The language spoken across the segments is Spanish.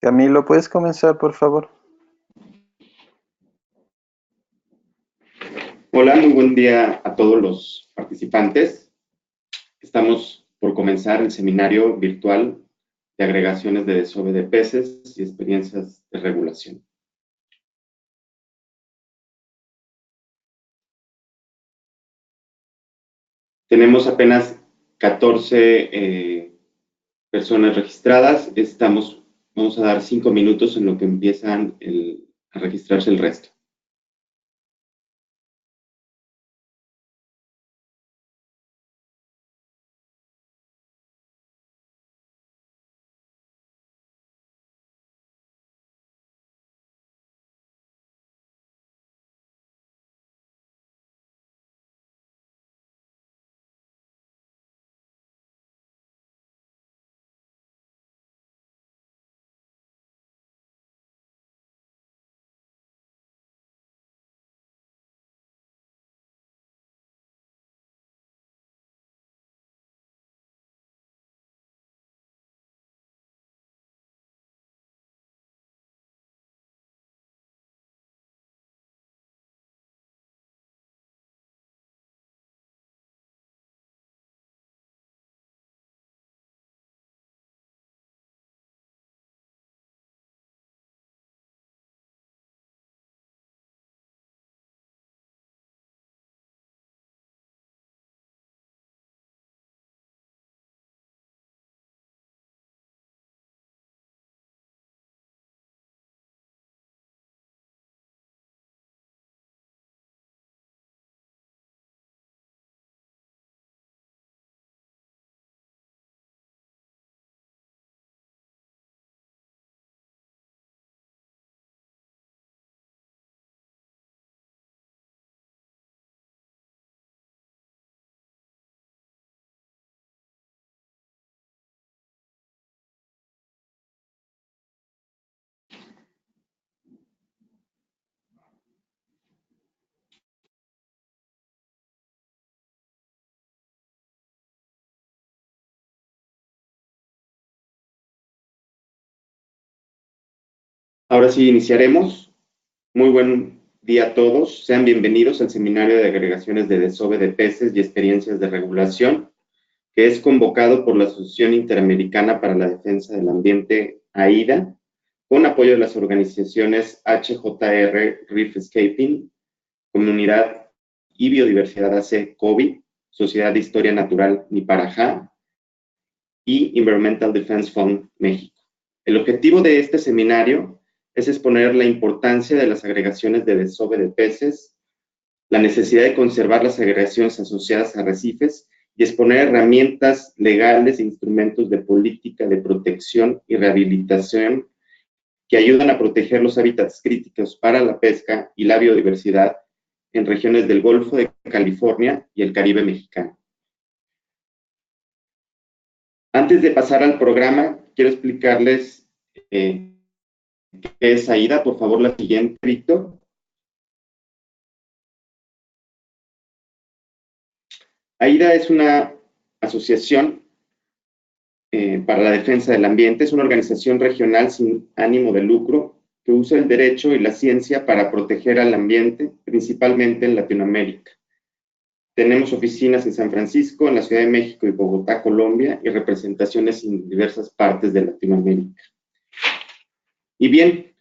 Camilo, ¿puedes comenzar, por favor? Hola, muy buen día a todos los participantes. Estamos por comenzar el seminario virtual de agregaciones de desove de peces y experiencias de regulación. Tenemos apenas 14 personas registradas. Vamos a dar 5 minutos en lo que empiezan a registrarse el resto. Ahora sí, iniciaremos. Muy buen día a todos. Sean bienvenidos al seminario de agregaciones de desove de peces y experiencias de regulación, que es convocado por la Asociación Interamericana para la Defensa del Ambiente, AIDA, con apoyo de las organizaciones HJR Reef Escaping, Comunidad y Biodiversidad AC COVID, Sociedad de Historia Natural Niparajá y Environmental Defense Fund México. El objetivo de este seminario es exponer la importancia de las agregaciones de desove de peces, la necesidad de conservar las agregaciones asociadas a arrecifes y exponer herramientas legales e instrumentos de política de protección y rehabilitación que ayudan a proteger los hábitats críticos para la pesca y la biodiversidad en regiones del Golfo de California y el Caribe mexicano. Antes de pasar al programa, quiero explicarles qué es AIDA. Por favor, la siguiente, Víctor. AIDA es una asociación para la defensa del ambiente. Es una organización regional sin ánimo de lucro que usa el derecho y la ciencia para proteger al ambiente, principalmente en Latinoamérica. Tenemos oficinas en San Francisco, en la Ciudad de México y Bogotá, Colombia, y representaciones en diversas partes de Latinoamérica. Y bien,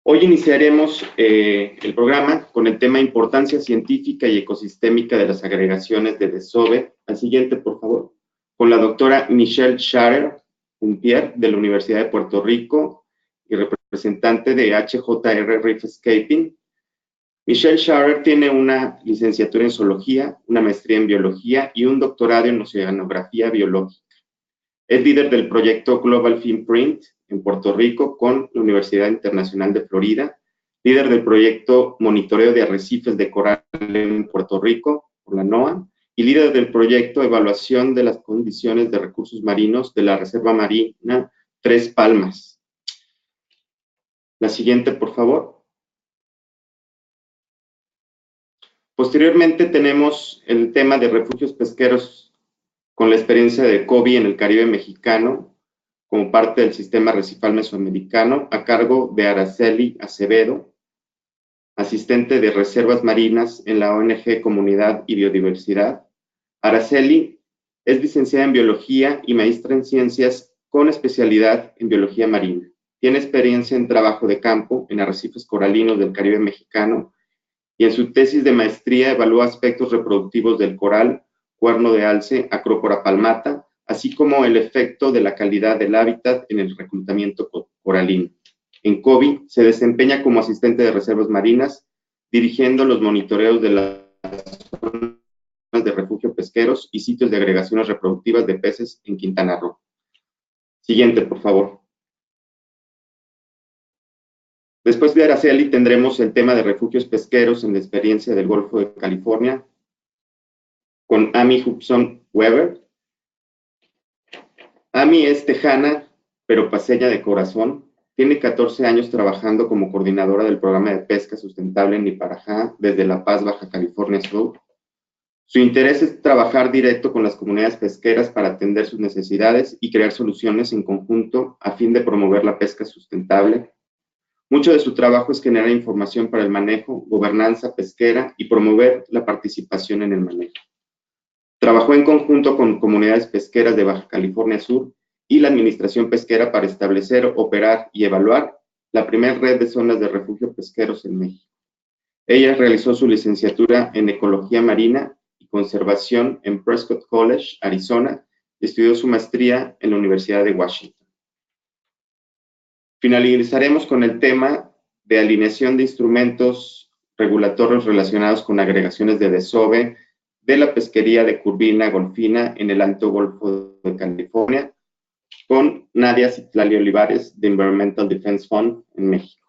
hoy iniciaremos el programa con el tema Importancia científica y ecosistémica de las agregaciones de desove. Al siguiente, por favor, con la doctora Michelle Scharer-Pumpier de la Universidad de Puerto Rico y representante de HJR Reef Escaping. Michelle Scharer tiene una licenciatura en zoología, una maestría en biología y un doctorado en oceanografía biológica. Es líder del proyecto Global Finprint en Puerto Rico con la Universidad Internacional de Florida, líder del proyecto Monitoreo de Arrecifes de Coral en Puerto Rico por la NOAA y líder del proyecto Evaluación de las Condiciones de Recursos Marinos de la Reserva Marina Tres Palmas. La siguiente, por favor. Posteriormente tenemos el tema de refugios pesqueros con la experiencia de COVID en el Caribe mexicano, como parte del sistema arrecifal mesoamericano a cargo de Araceli Acevedo, asistente de reservas marinas en la ONG Comunidad y Biodiversidad. Araceli es licenciada en Biología y maestra en Ciencias con especialidad en Biología Marina. Tiene experiencia en trabajo de campo en arrecifes coralinos del Caribe mexicano y en su tesis de maestría evalúa aspectos reproductivos del coral, cuerno de alce, Acropora palmata, así como el efecto de la calidad del hábitat en el reclutamiento coralino. En COBI se desempeña como asistente de reservas marinas, dirigiendo los monitoreos de las zonas de refugio pesqueros y sitios de agregaciones reproductivas de peces en Quintana Roo. Siguiente, por favor. Después de Araceli tendremos el tema de refugios pesqueros en la experiencia del Golfo de California con Amy Hobson Weber. Amy es tejana, pero paceña de corazón. Tiene 14 años trabajando como coordinadora del programa de pesca sustentable en Niparajá desde La Paz, Baja California Sur. Su interés es trabajar directo con las comunidades pesqueras para atender sus necesidades y crear soluciones en conjunto a fin de promover la pesca sustentable. Mucho de su trabajo es generar información para el manejo, gobernanza pesquera y promover la participación en el manejo. Trabajó en conjunto con comunidades pesqueras de Baja California Sur y la Administración Pesquera para establecer, operar y evaluar la primera red de zonas de refugio pesqueros en México. Ella realizó su licenciatura en Ecología Marina y Conservación en Prescott College, Arizona, y estudió su maestría en la Universidad de Washington. Finalizaremos con el tema de alineación de instrumentos regulatorios relacionados con agregaciones de desove de la pesquería de curvina golfina en el Alto Golfo de California, con Nadia Citlali Olivares de Environmental Defense Fund en México.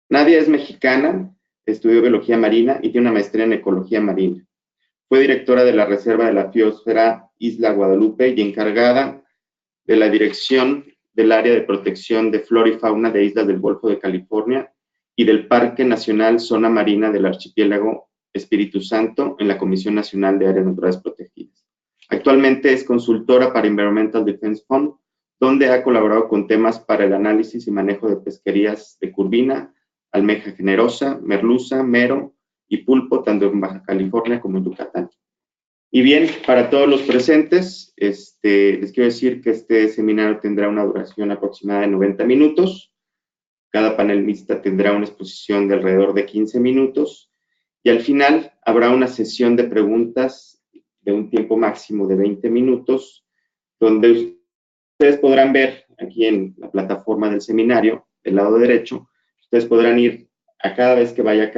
Nadia es mexicana, estudió biología marina y tiene una maestría en ecología marina. Fue directora de la Reserva de la Biosfera Isla Guadalupe y encargada de la dirección del Área de Protección de Flora y Fauna de Islas del Golfo de California y del Parque Nacional Zona Marina del Archipiélago Espíritu Santo en la Comisión Nacional de Áreas Naturales Protegidas. Actualmente es consultora para Environmental Defense Fund, donde ha colaborado con temas para el análisis y manejo de pesquerías de curvina, almeja generosa, merluza, mero y pulpo, tanto en Baja California como en Yucatán. Y bien, para todos los presentes, les quiero decir que este seminario tendrá una duración aproximada de 90 minutos. Cada panelista tendrá una exposición de alrededor de 15 minutos. Y al final habrá una sesión de preguntas de un tiempo máximo de 20 minutos, donde ustedes podrán ver aquí en la plataforma del seminario, del lado derecho, ustedes podrán ir a cada vez que vaya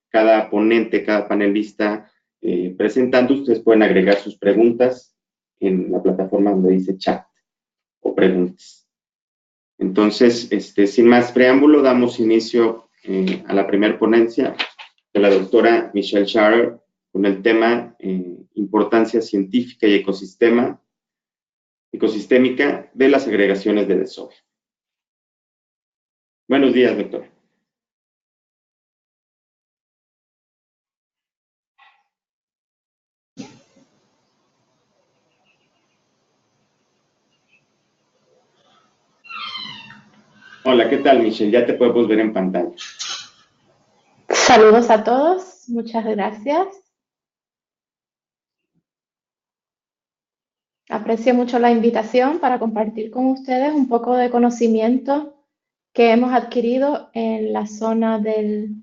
cada ponente, cada panelista presentando, ustedes pueden agregar sus preguntas en la plataforma donde dice chat o preguntas. Entonces, sin más preámbulo, damos inicio a la primera ponencia de la doctora Michelle Scharer con el tema importancia científica y ecosistémica de las agregaciones de desove. Buenos días, doctora. Hola, ¿qué tal, Michelle? Ya te podemos ver en pantalla. Saludos a todos, muchas gracias. Aprecio mucho la invitación para compartir con ustedes un poco de conocimiento que hemos adquirido en la zona del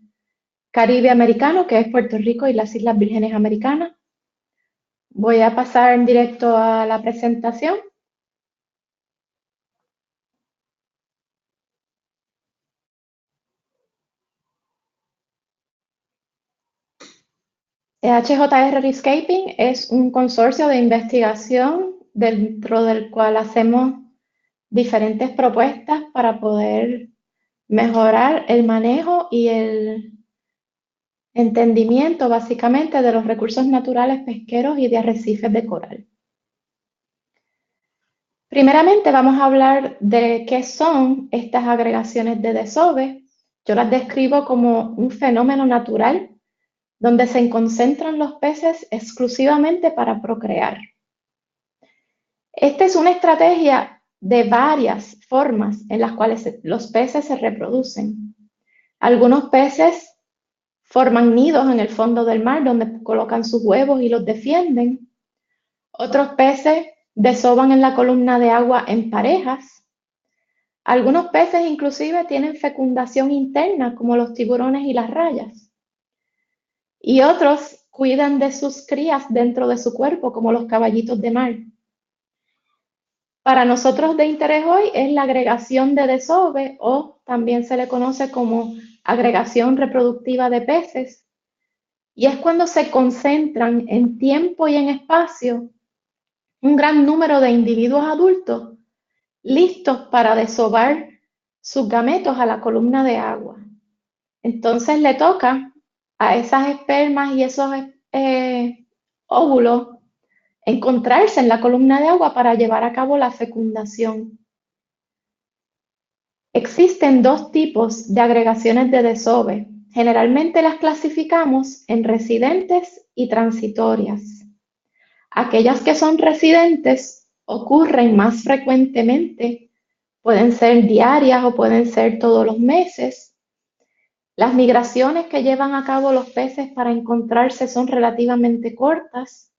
Caribe americano, que es Puerto Rico y las Islas Vírgenes Americanas. Voy a pasar en directo a la presentación. HJR Rescaping es un consorcio de investigación dentro del cual hacemos diferentes propuestas para poder mejorar el manejo y el entendimiento básicamente de los recursos naturales pesqueros y de arrecifes de coral. Primeramente vamos a hablar de qué son estas agregaciones de desove. Yo las describo como un fenómeno natural donde se concentran los peces exclusivamente para procrear. Esta es una estrategia de varias formas en las cuales los peces se reproducen. Algunos peces forman nidos en el fondo del mar donde colocan sus huevos y los defienden. Otros peces desovan en la columna de agua en parejas. Algunos peces inclusive tienen fecundación interna, como los tiburones y las rayas. Y otros cuidan de sus crías dentro de su cuerpo, como los caballitos de mar. Para nosotros de interés hoy es la agregación de desove, o también se le conoce como agregación reproductiva de peces, y es cuando se concentran en tiempo y en espacio un gran número de individuos adultos listos para desovar sus gametos a la columna de agua. Entonces le toca a esas espermas y esos óvulos encontrarse en la columna de agua para llevar a cabo la fecundación. Existen dos tipos de agregaciones de desove. Generalmente las clasificamos en residentes y transitorias. Aquellas que son residentes ocurren más frecuentemente, pueden ser diarias o pueden ser todos los meses. Las migraciones que llevan a cabo los peces para encontrarse son relativamente cortas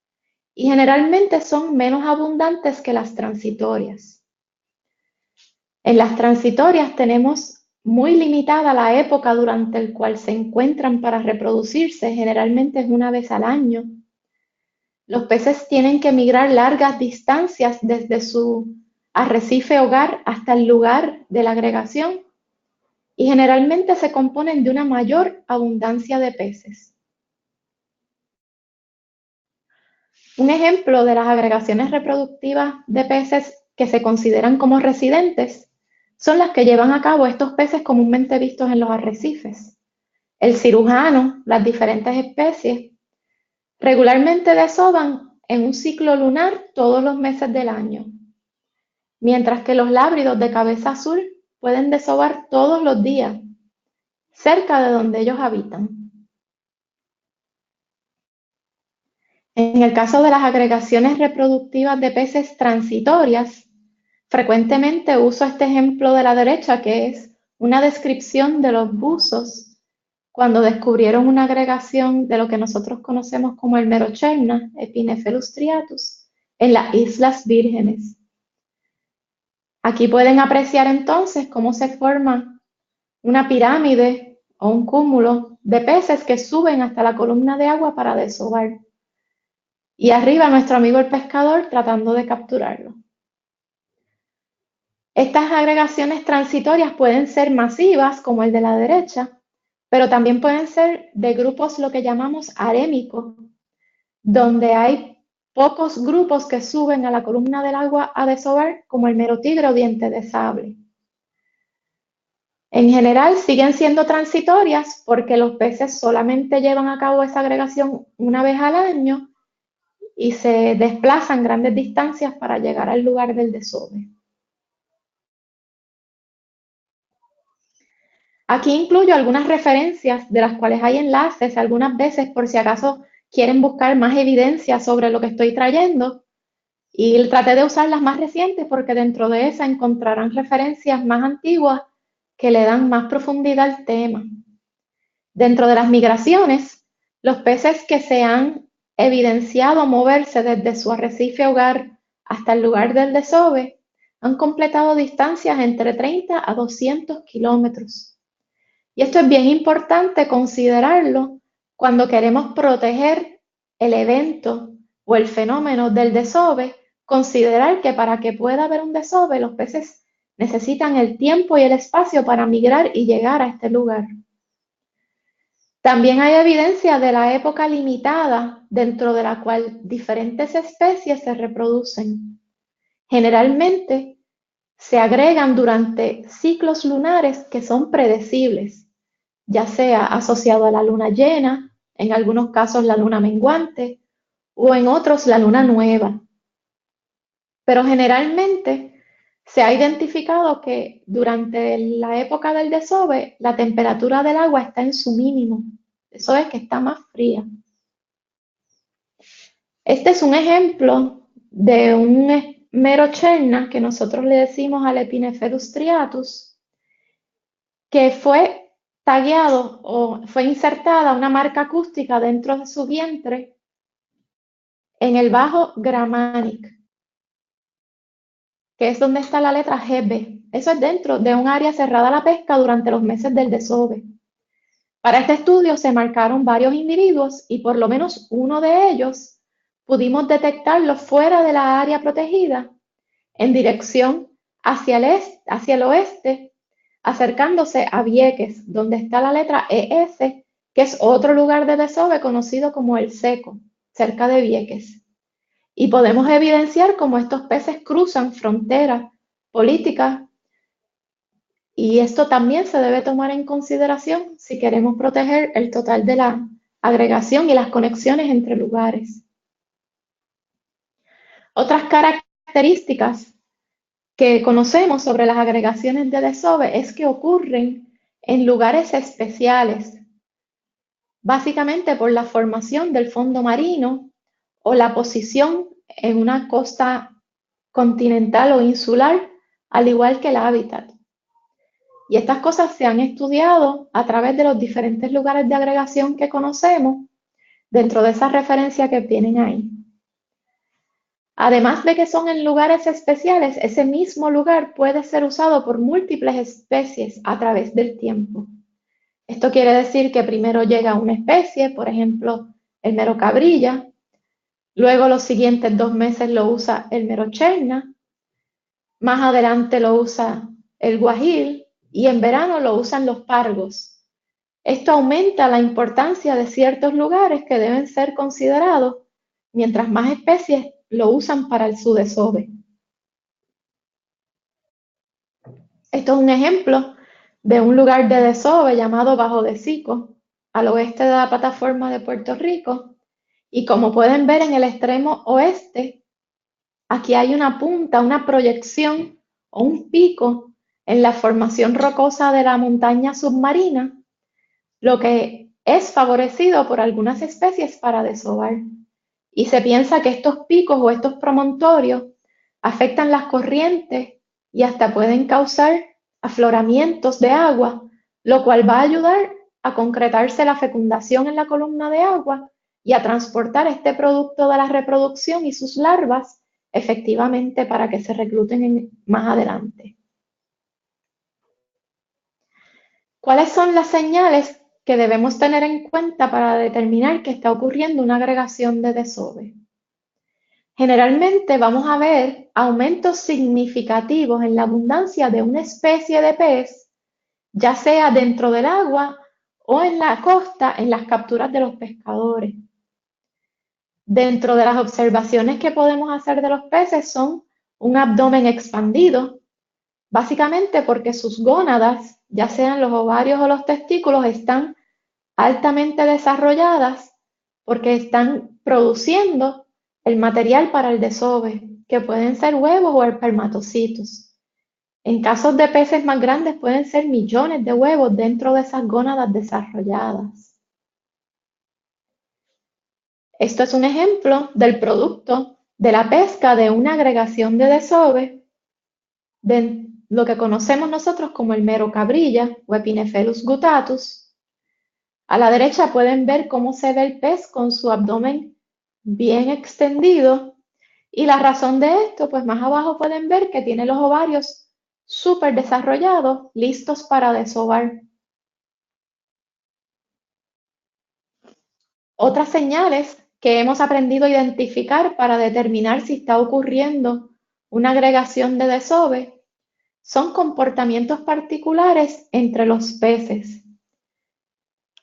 y generalmente son menos abundantes que las transitorias. En las transitorias tenemos muy limitada la época durante la cual se encuentran para reproducirse, generalmente es una vez al año. Los peces tienen que migrar largas distancias desde su arrecife hogar hasta el lugar de la agregación y generalmente se componen de una mayor abundancia de peces. Un ejemplo de las agregaciones reproductivas de peces que se consideran como residentes son las que llevan a cabo estos peces comúnmente vistos en los arrecifes. El cirujano, las diferentes especies, regularmente desovan en un ciclo lunar todos los meses del año, mientras que los lábridos de cabeza azul pueden desovar todos los días, cerca de donde ellos habitan. En el caso de las agregaciones reproductivas de peces transitorias, frecuentemente uso este ejemplo de la derecha, que es una descripción de los buzos cuando descubrieron una agregación de lo que nosotros conocemos como el Merocherna, Epinephelus striatus, en las Islas Vírgenes. Aquí pueden apreciar entonces cómo se forma una pirámide o un cúmulo de peces que suben hasta la columna de agua para desovar. Y arriba nuestro amigo el pescador tratando de capturarlo. Estas agregaciones transitorias pueden ser masivas, como el de la derecha, pero también pueden ser de grupos lo que llamamos arémicos, donde hay pocos grupos que suben a la columna del agua a desovar, como el merotigre o diente de sable. En general siguen siendo transitorias porque los peces solamente llevan a cabo esa agregación una vez al año y se desplazan grandes distancias para llegar al lugar del desove. Aquí incluyo algunas referencias de las cuales hay enlaces, algunas veces por si acaso quieren buscar más evidencia sobre lo que estoy trayendo, y traté de usar las más recientes porque dentro de esa encontrarán referencias más antiguas que le dan más profundidad al tema. Dentro de las migraciones, los peces que se han evidenciado moverse desde su arrecife hogar hasta el lugar del desove han completado distancias entre 30 a 200 kilómetros. Y esto es bien importante considerarlo cuando queremos proteger el evento o el fenómeno del desove, considerar que para que pueda haber un desove, los peces necesitan el tiempo y el espacio para migrar y llegar a este lugar. También hay evidencia de la época limitada dentro de la cual diferentes especies se reproducen. Generalmente se agregan durante ciclos lunares que son predecibles, ya sea asociado a la luna llena, en algunos casos la luna menguante, o en otros la luna nueva. Pero generalmente se ha identificado que durante la época del desove, la temperatura del agua está en su mínimo. Eso es que está más fría. Este es un ejemplo de un merocherna, que nosotros le decimos al Epinephelus striatus, que fue tagueado o fue insertada una marca acústica dentro de su vientre en el bajo Gramanic, que es donde está la letra GB. Eso es dentro de un área cerrada a la pesca durante los meses del desove. Para este estudio se marcaron varios individuos y por lo menos uno de ellos pudimos detectarlo fuera de la área protegida, en dirección hacia el oeste, acercándose a Vieques, donde está la letra ES, que es otro lugar de desove conocido como El Seco, cerca de Vieques. Y podemos evidenciar cómo estos peces cruzan fronteras políticas, y esto también se debe tomar en consideración si queremos proteger el total de la agregación y las conexiones entre lugares. Otras características que conocemos sobre las agregaciones de desove es que ocurren en lugares especiales, básicamente por la formación del fondo marino o la posición en una costa continental o insular, al igual que el hábitat. Y estas cosas se han estudiado a través de los diferentes lugares de agregación que conocemos dentro de esa referencia que tienen ahí. Además de que son en lugares especiales, ese mismo lugar puede ser usado por múltiples especies a través del tiempo. Esto quiere decir que primero llega una especie, por ejemplo, el merocabrilla, luego los siguientes 2 meses lo usa el merocherna, más adelante lo usa el guajil y en verano lo usan los pargos. Esto aumenta la importancia de ciertos lugares que deben ser considerados mientras más especies lo usan para su desove. Esto es un ejemplo de un lugar de desove llamado Bajo de Sico, al oeste de la plataforma de Puerto Rico. Y como pueden ver en el extremo oeste, aquí hay una punta, una proyección o un pico en la formación rocosa de la montaña submarina, lo que es favorecido por algunas especies para desovar. Y se piensa que estos picos o estos promontorios afectan las corrientes y hasta pueden causar afloramientos de agua, lo cual va a ayudar a concretarse la fecundación en la columna de agua y a transportar este producto de la reproducción y sus larvas efectivamente para que se recluten más adelante. ¿Cuáles son las señales que debemos tener en cuenta para determinar que está ocurriendo una agregación de desove? Generalmente vamos a ver aumentos significativos en la abundancia de una especie de pez, ya sea dentro del agua o en la costa en las capturas de los pescadores. Dentro de las observaciones que podemos hacer de los peces son un abdomen expandido, básicamente porque sus gónadas, ya sean los ovarios o los testículos, están altamente desarrolladas porque están produciendo el material para el desove, que pueden ser huevos o espermatocitos. En casos de peces más grandes pueden ser millones de huevos dentro de esas gónadas desarrolladas. Esto es un ejemplo del producto de la pesca de una agregación de desove de lo que conocemos nosotros como el merocabrilla o Epinephelus guttatus. A la derecha pueden ver cómo se ve el pez con su abdomen bien extendido, y la razón de esto, pues más abajo pueden ver que tiene los ovarios súper desarrollados, listos para desovar. Otras señales que hemos aprendido a identificar para determinar si está ocurriendo una agregación de desove son comportamientos particulares entre los peces.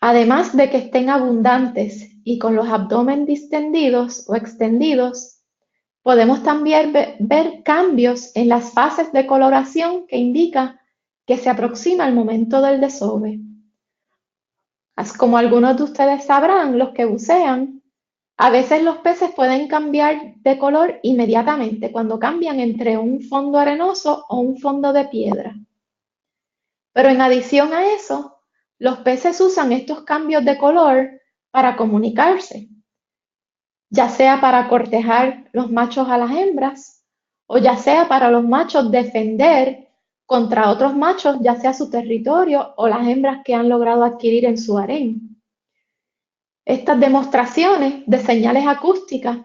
Además de que estén abundantes y con los abdomen distendidos o extendidos, podemos también ver cambios en las fases de coloración que indica que se aproxima el momento del desove. Como algunos de ustedes sabrán, los que bucean, a veces los peces pueden cambiar de color inmediatamente cuando cambian entre un fondo arenoso o un fondo de piedra. Pero en adición a eso, los peces usan estos cambios de color para comunicarse, ya sea para cortejar los machos a las hembras o ya sea para los machos defender contra otros machos, ya sea su territorio o las hembras que han logrado adquirir en su harén. Estas demostraciones de señales acústicas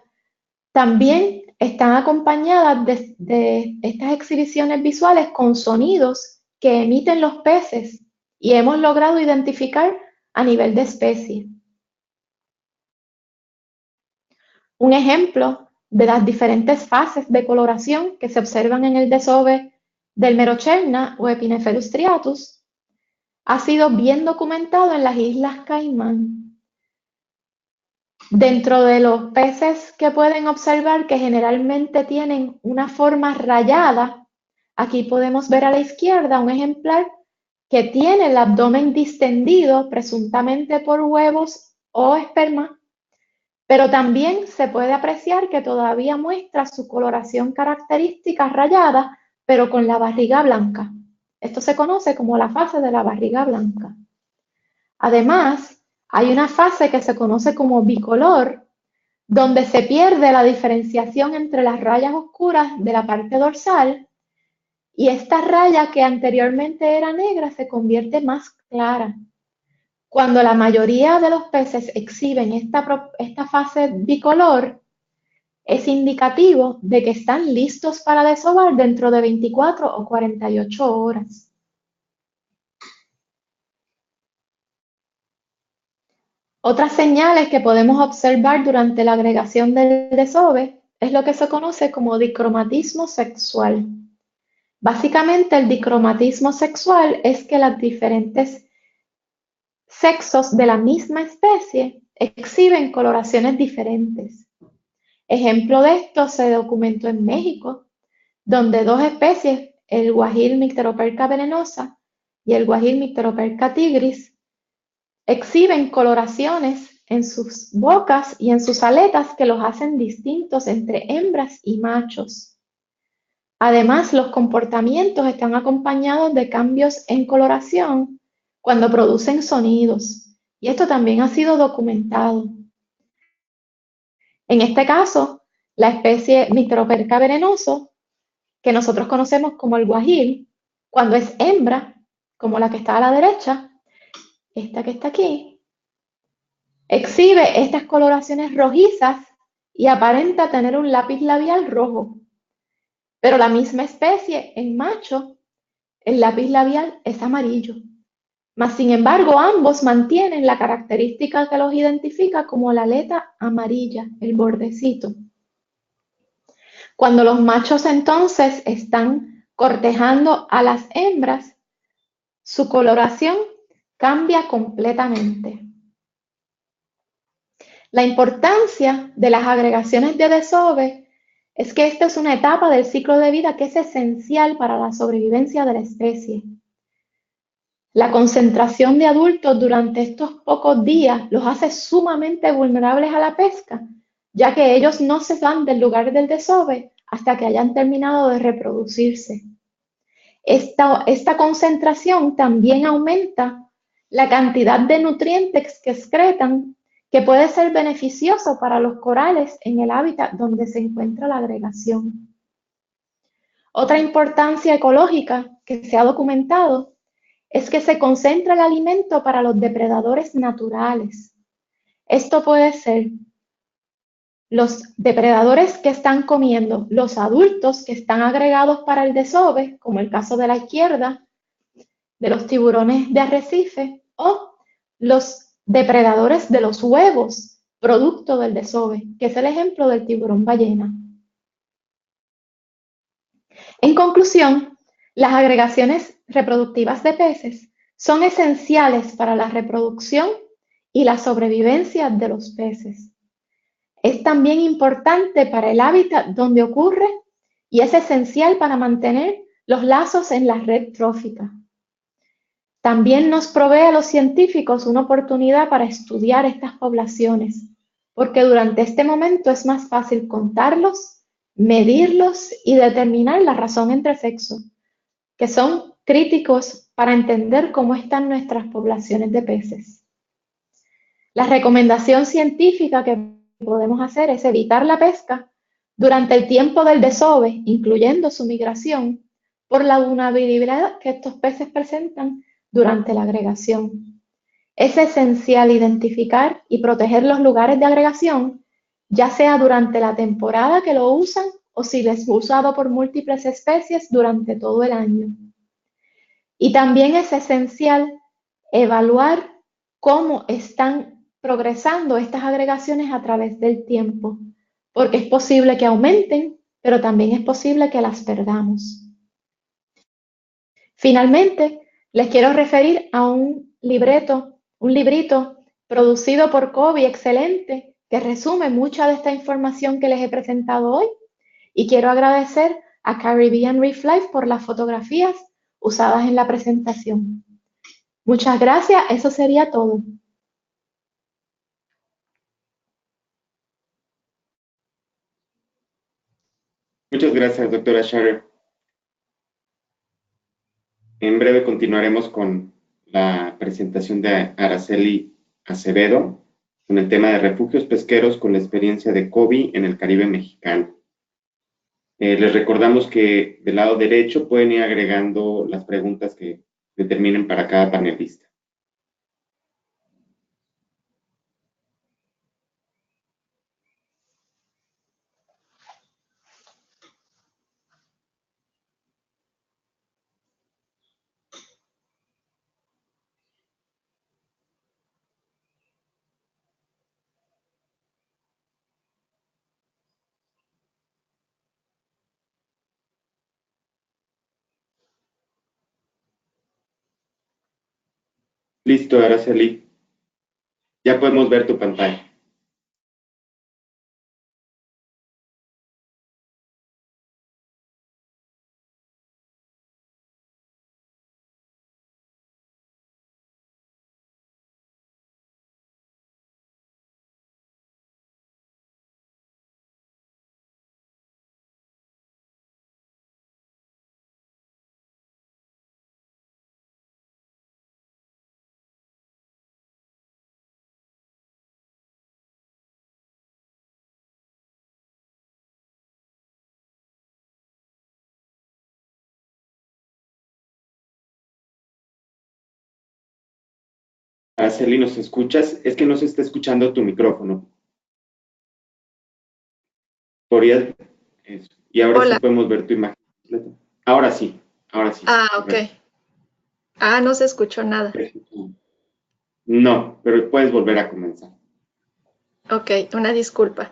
también están acompañadas de estas exhibiciones visuales con sonidos que emiten los peces y hemos logrado identificar a nivel de especie. Un ejemplo de las diferentes fases de coloración que se observan en el desove del Merocherna o Epinephelus striatus ha sido bien documentado en las Islas Caimán. Dentro de los peces que pueden observar que generalmente tienen una forma rayada, aquí podemos ver a la izquierda un ejemplar que tiene el abdomen distendido, presuntamente por huevos o esperma, pero también se puede apreciar que todavía muestra su coloración característica rayada, pero con la barriga blanca. Esto se conoce como la fase de la barriga blanca. Además, hay una fase que se conoce como bicolor, donde se pierde la diferenciación entre las rayas oscuras de la parte dorsal y esta raya que anteriormente era negra se convierte más clara. Cuando la mayoría de los peces exhiben esta fase bicolor, es indicativo de que están listos para desovar dentro de 24 o 48 horas. Otras señales que podemos observar durante la agregación del desove es lo que se conoce como dicromatismo sexual. Básicamente, el dicromatismo sexual es que los diferentes sexos de la misma especie exhiben coloraciones diferentes. Ejemplo de esto se documentó en México, donde dos especies, el guajil Nycteroperca venenosa y el guajil Nycteroperca tigris, exhiben coloraciones en sus bocas y en sus aletas que los hacen distintos entre hembras y machos. Además, los comportamientos están acompañados de cambios en coloración cuando producen sonidos, y esto también ha sido documentado. En este caso, la especie Nycteroperca venenoso, que nosotros conocemos como el guajil, cuando es hembra, como la que está a la derecha, esta que está aquí, exhibe estas coloraciones rojizas y aparenta tener un lápiz labial rojo. Pero la misma especie, en macho, el lápiz labial es amarillo. Mas, sin embargo, ambos mantienen la característica que los identifica como la aleta amarilla, el bordecito. Cuando los machos entonces están cortejando a las hembras, su coloración cambia completamente. La importancia de las agregaciones de desove es que esta es una etapa del ciclo de vida que es esencial para la sobrevivencia de la especie. La concentración de adultos durante estos pocos días los hace sumamente vulnerables a la pesca, ya que ellos no se van del lugar del desove hasta que hayan terminado de reproducirse. Esta concentración también aumenta la cantidad de nutrientes que excretan, que puede ser beneficioso para los corales en el hábitat donde se encuentra la agregación. Otra importancia ecológica que se ha documentado es que se concentra el alimento para los depredadores naturales. Esto puede ser los depredadores que están comiendo los adultos que están agregados para el desove, como el caso de la izquierda, de los tiburones de arrecife, o los depredadores de los huevos, producto del desove, que es el ejemplo del tiburón ballena. En conclusión, las agregaciones reproductivas de peces son esenciales para la reproducción y la sobrevivencia de los peces. Es también importante para el hábitat donde ocurre y es esencial para mantener los lazos en la red trófica. También nos provee a los científicos una oportunidad para estudiar estas poblaciones, porque durante este momento es más fácil contarlos, medirlos y determinar la razón entre sexos, que son críticos para entender cómo están nuestras poblaciones de peces. La recomendación científica que podemos hacer es evitar la pesca durante el tiempo del desove, incluyendo su migración, por la vulnerabilidad que estos peces presentan durante la agregación. Es esencial identificar y proteger los lugares de agregación, ya sea durante la temporada que lo usan o si es usado por múltiples especies durante todo el año. Y también es esencial evaluar cómo están progresando estas agregaciones a través del tiempo, porque es posible que aumenten, pero también es posible que las perdamos. Finalmente, les quiero referir a un librito producido por Kobe, excelente, que resume mucha de esta información que les he presentado hoy. Y quiero agradecer a Caribbean Reef Life por las fotografías usadas en la presentación. Muchas gracias, eso sería todo. Muchas gracias, doctora Sharer. En breve continuaremos con la presentación de Araceli Acevedo con el tema de refugios pesqueros con la experiencia de Kobe en el Caribe mexicano. Les recordamos que del lado derecho pueden ir agregando las preguntas que determinen para cada panelista. Listo, Araceli. Ya podemos ver tu pantalla. Araceli, ¿nos escuchas? Es que no se está escuchando tu micrófono. ¿Podrías? Eso. Y ahora Hola. sí podemos ver tu imagen completa. Ahora sí, ahora sí. Ah, ok. No se escuchó nada. No, pero puedes volver a comenzar. Ok, una disculpa.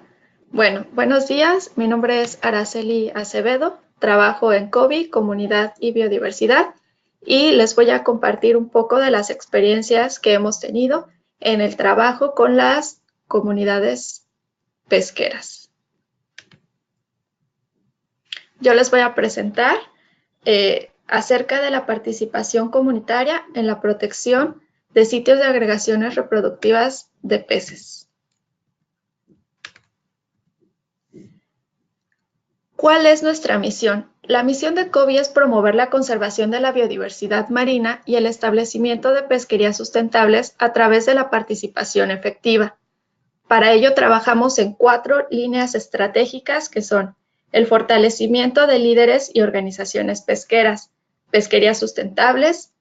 Bueno, buenos días. Mi nombre es Araceli Acevedo. Trabajo en Kobe, Comunidad y Biodiversidad, y les voy a compartir un poco de las experiencias que hemos tenido en el trabajo con las comunidades pesqueras. Yo les voy a presentar acerca de la participación comunitaria en la protección de sitios de agregaciones reproductivas de peces. ¿Cuál es nuestra misión? La misión de Kobe es promover la conservación de la biodiversidad marina y el establecimiento de pesquerías sustentables a través de la participación efectiva. Para ello trabajamos en 4 líneas estratégicas que son el fortalecimiento de líderes y organizaciones pesqueras, pesquerías sustentables,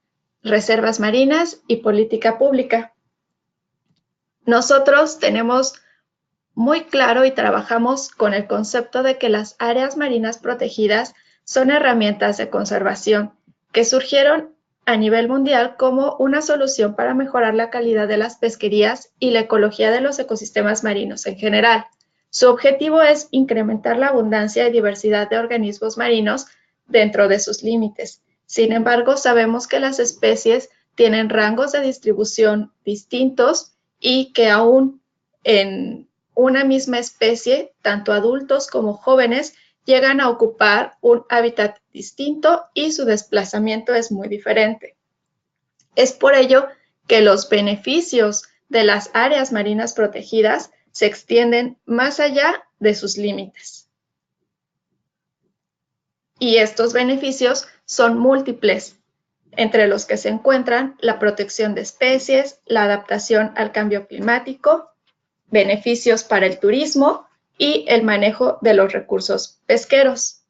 reservas marinas y política pública. Nosotros tenemos muy claro y trabajamos con el concepto de que las áreas marinas protegidas son herramientas de conservación que surgieron a nivel mundial como una solución para mejorar la calidad de las pesquerías y la ecología de los ecosistemas marinos en general. Su objetivo es incrementar la abundancia y diversidad de organismos marinos dentro de sus límites. Sin embargo, sabemos que las especies tienen rangos de distribución distintos y que aún en una misma especie, tanto adultos como jóvenes, llegan a ocupar un hábitat distinto y su desplazamiento es muy diferente. Es por ello que los beneficios de las áreas marinas protegidas se extienden más allá de sus límites. Y estos beneficios son múltiples, entre los que se encuentran la protección de especies, la adaptación al cambio climático, beneficios para el turismo y el manejo de los recursos pesqueros.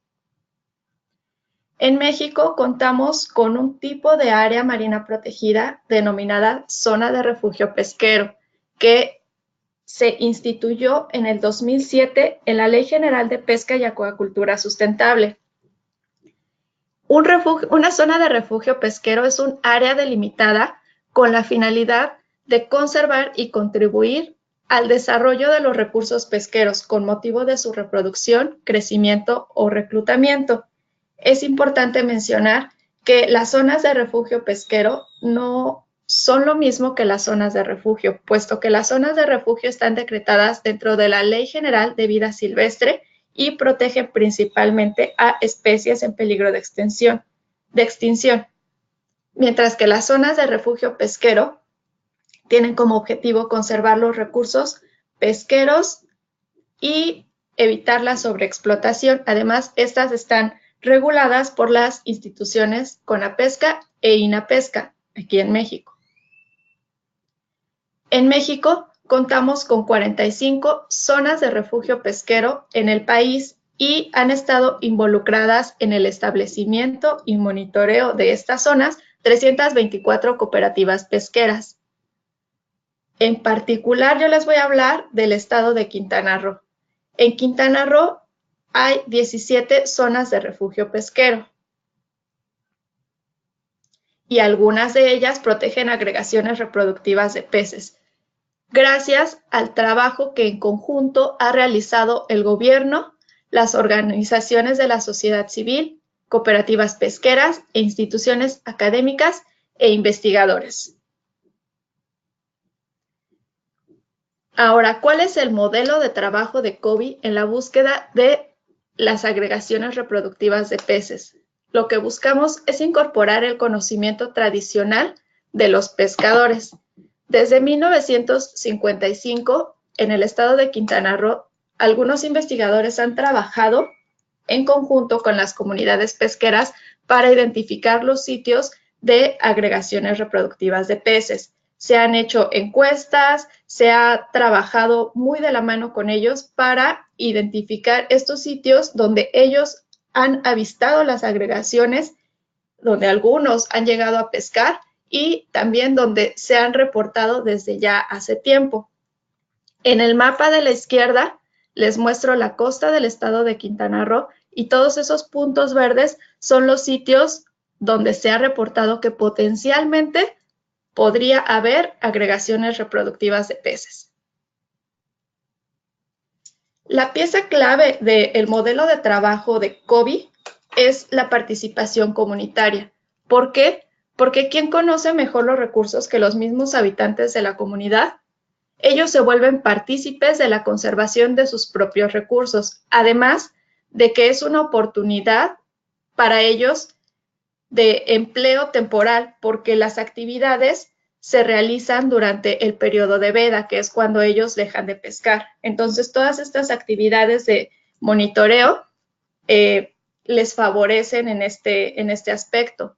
En México contamos con un tipo de área marina protegida denominada zona de refugio pesquero, que se instituyó en el 2007 en la Ley General de Pesca y Acuacultura Sustentable. Una zona de refugio pesquero es un área delimitada con la finalidad de conservar y contribuir al desarrollo de los recursos pesqueros con motivo de su reproducción, crecimiento o reclutamiento. Es importante mencionar que las zonas de refugio pesquero no son lo mismo que las zonas de refugio, puesto que las zonas de refugio están decretadas dentro de la Ley General de Vida Silvestre y protegen principalmente a especies en peligro de extinción, mientras que las zonas de refugio pesquero tienen como objetivo conservar los recursos pesqueros y evitar la sobreexplotación. Además, estas están reguladas por las instituciones CONAPESCA e INAPESCA, aquí en México. En México contamos con 45 zonas de refugio pesquero en el país y han estado involucradas en el establecimiento y monitoreo de estas zonas 324 cooperativas pesqueras. En particular, yo les voy a hablar del estado de Quintana Roo. En Quintana Roo hay 17 zonas de refugio pesquero y algunas de ellas protegen agregaciones reproductivas de peces, gracias al trabajo que en conjunto ha realizado el gobierno, las organizaciones de la sociedad civil, cooperativas pesqueras e instituciones académicas e investigadores. Ahora, ¿cuál es el modelo de trabajo de COBI en la búsqueda de las agregaciones reproductivas de peces? Lo que buscamos es incorporar el conocimiento tradicional de los pescadores. Desde 1955, en el estado de Quintana Roo, algunos investigadores han trabajado en conjunto con las comunidades pesqueras para identificar los sitios de agregaciones reproductivas de peces. Se han hecho encuestas, se ha trabajado muy de la mano con ellos para identificar estos sitios donde ellos han avistado las agregaciones, donde algunos han llegado a pescar y también donde se han reportado desde ya hace tiempo. En el mapa de la izquierda les muestro la costa del estado de Quintana Roo y todos esos puntos verdes son los sitios donde se ha reportado que potencialmente podría haber agregaciones reproductivas de peces. La pieza clave del modelo de trabajo de COBI es la participación comunitaria. ¿Por qué? Porque ¿quién conoce mejor los recursos que los mismos habitantes de la comunidad? Ellos se vuelven partícipes de la conservación de sus propios recursos, además de que es una oportunidad para ellos de empleo temporal, porque las actividades se realizan durante el periodo de veda, que es cuando ellos dejan de pescar. Entonces, todas estas actividades de monitoreo les favorecen en este aspecto.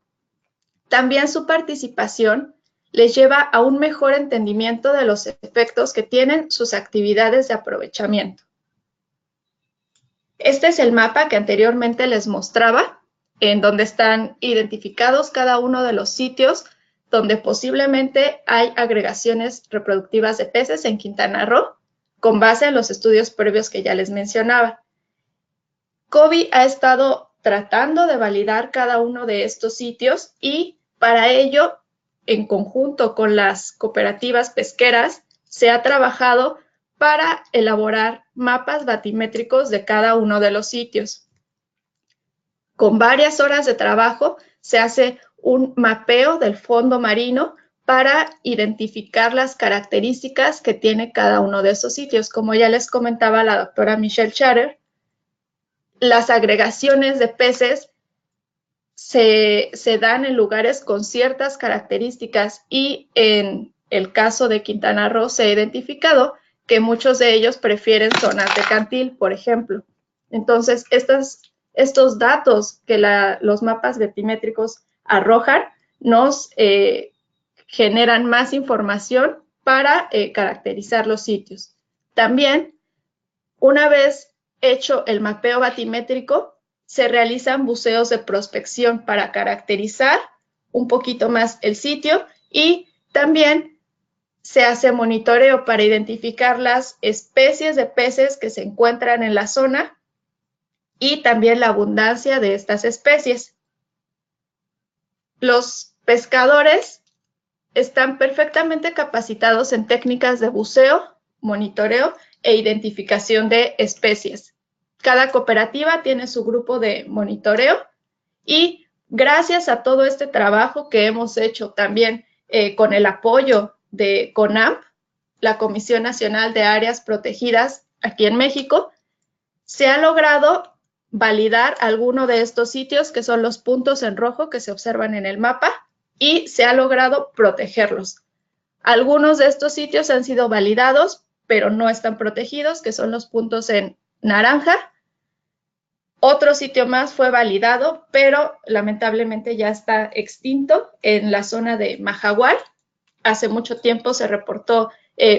También su participación les lleva a un mejor entendimiento de los efectos que tienen sus actividades de aprovechamiento. Este es el mapa que anteriormente les mostraba, en donde están identificados cada uno de los sitios donde posiblemente hay agregaciones reproductivas de peces en Quintana Roo, con base en los estudios previos que ya les mencionaba. COBI ha estado tratando de validar cada uno de estos sitios y para ello, en conjunto con las cooperativas pesqueras, se ha trabajado para elaborar mapas batimétricos de cada uno de los sitios. Con varias horas de trabajo se hace un mapeo del fondo marino para identificar las características que tiene cada uno de esos sitios. Como ya les comentaba la doctora Michelle Chatter, las agregaciones de peces se dan en lugares con ciertas características y en el caso de Quintana Roo se ha identificado que muchos de ellos prefieren zonas de cantil, por ejemplo. Entonces, estos datos que los mapas batimétricos arrojan nos generan más información para caracterizar los sitios. También Una vez hecho el mapeo batimétrico, se realizan buceos de prospección para caracterizar un poquito más el sitio y también se hace monitoreo para identificar las especies de peces que se encuentran en la zona y también la abundancia de estas especies. Los pescadores están perfectamente capacitados en técnicas de buceo, monitoreo e identificación de especies. Cada cooperativa tiene su grupo de monitoreo y gracias a todo este trabajo que hemos hecho también con el apoyo de CONAMP, la Comisión Nacional de Áreas Protegidas aquí en México, se ha logrado validar alguno de estos sitios que son los puntos en rojo que se observan en el mapa y se ha logrado protegerlos. Algunos de estos sitios han sido validados, pero no están protegidos, que son los puntos en naranja. Otro sitio más fue validado, pero lamentablemente ya está extinto en la zona de Majagual. Hace mucho tiempo se reportó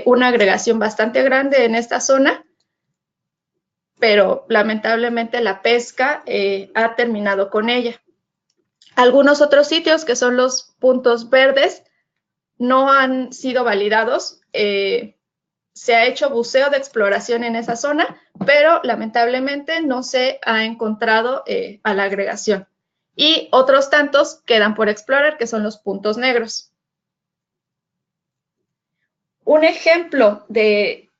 una agregación bastante grande en esta zona, pero lamentablemente la pesca ha terminado con ella. Algunos otros sitios, que son los puntos verdes, no han sido validados. Se ha hecho buceo de exploración en esa zona, pero lamentablemente no se ha encontrado a la agregación. Y otros tantos quedan por explorar, que son los puntos negros. Un ejemplo de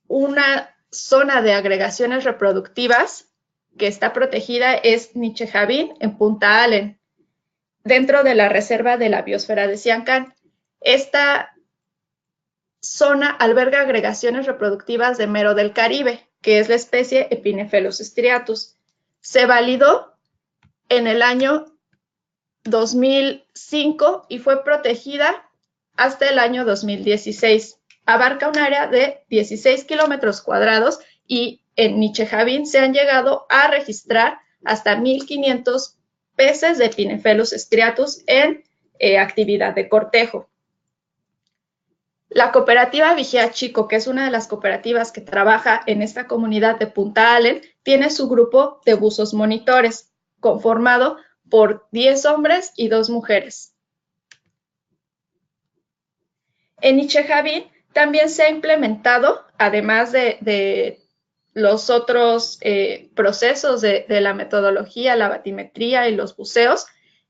una zona de agregaciones reproductivas que está protegida es Nichejavín, en Punta Allen, dentro de la reserva de la biosfera de Siancán. Esta zona alberga agregaciones reproductivas de mero del Caribe, que es la especie Epinephelus striatus. Se validó en el año 2005 y fue protegida hasta el año 2016. Abarca un área de 16 kilómetros cuadrados y en Nichejavín se han llegado a registrar hasta 1.500 peces de Epinephelus striatus en actividad de cortejo. La cooperativa Vigía Chico, que es una de las cooperativas que trabaja en esta comunidad de Punta Allen, tiene su grupo de buzos monitores, conformado por 10 hombres y 2 mujeres. En Nichejavín también se ha implementado, además de los otros procesos de la metodología, la batimetría y los buceos,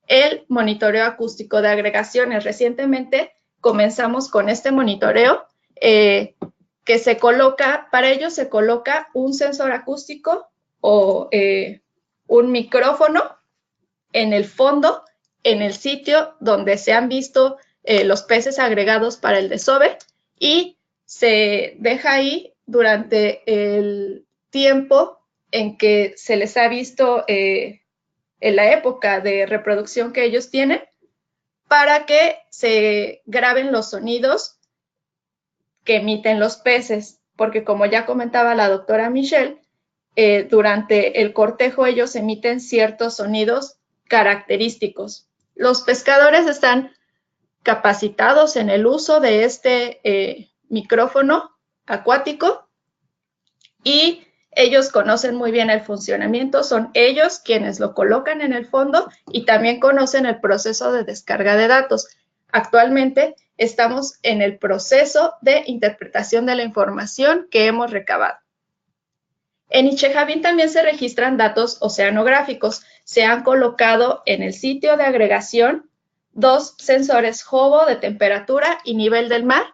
el monitoreo acústico de agregaciones. Recientemente comenzamos con este monitoreo que se coloca, para ello se coloca un sensor acústico o un micrófono en el fondo, en el sitio donde se han visto los peces agregados para el desove, y se deja ahí durante el tiempo en que se les ha visto en la época de reproducción que ellos tienen, para que se graben los sonidos que emiten los peces, porque como ya comentaba la doctora Michelle, durante el cortejo ellos emiten ciertos sonidos característicos. Los pescadores están capacitados en el uso de este micrófono acuático y ellos conocen muy bien el funcionamiento, son ellos quienes lo colocan en el fondo y también conocen el proceso de descarga de datos. Actualmente estamos en el proceso de interpretación de la información que hemos recabado. En Nichejavín también se registran datos oceanográficos. Se han colocado en el sitio de agregación 2 sensores JOBO de temperatura y nivel del mar,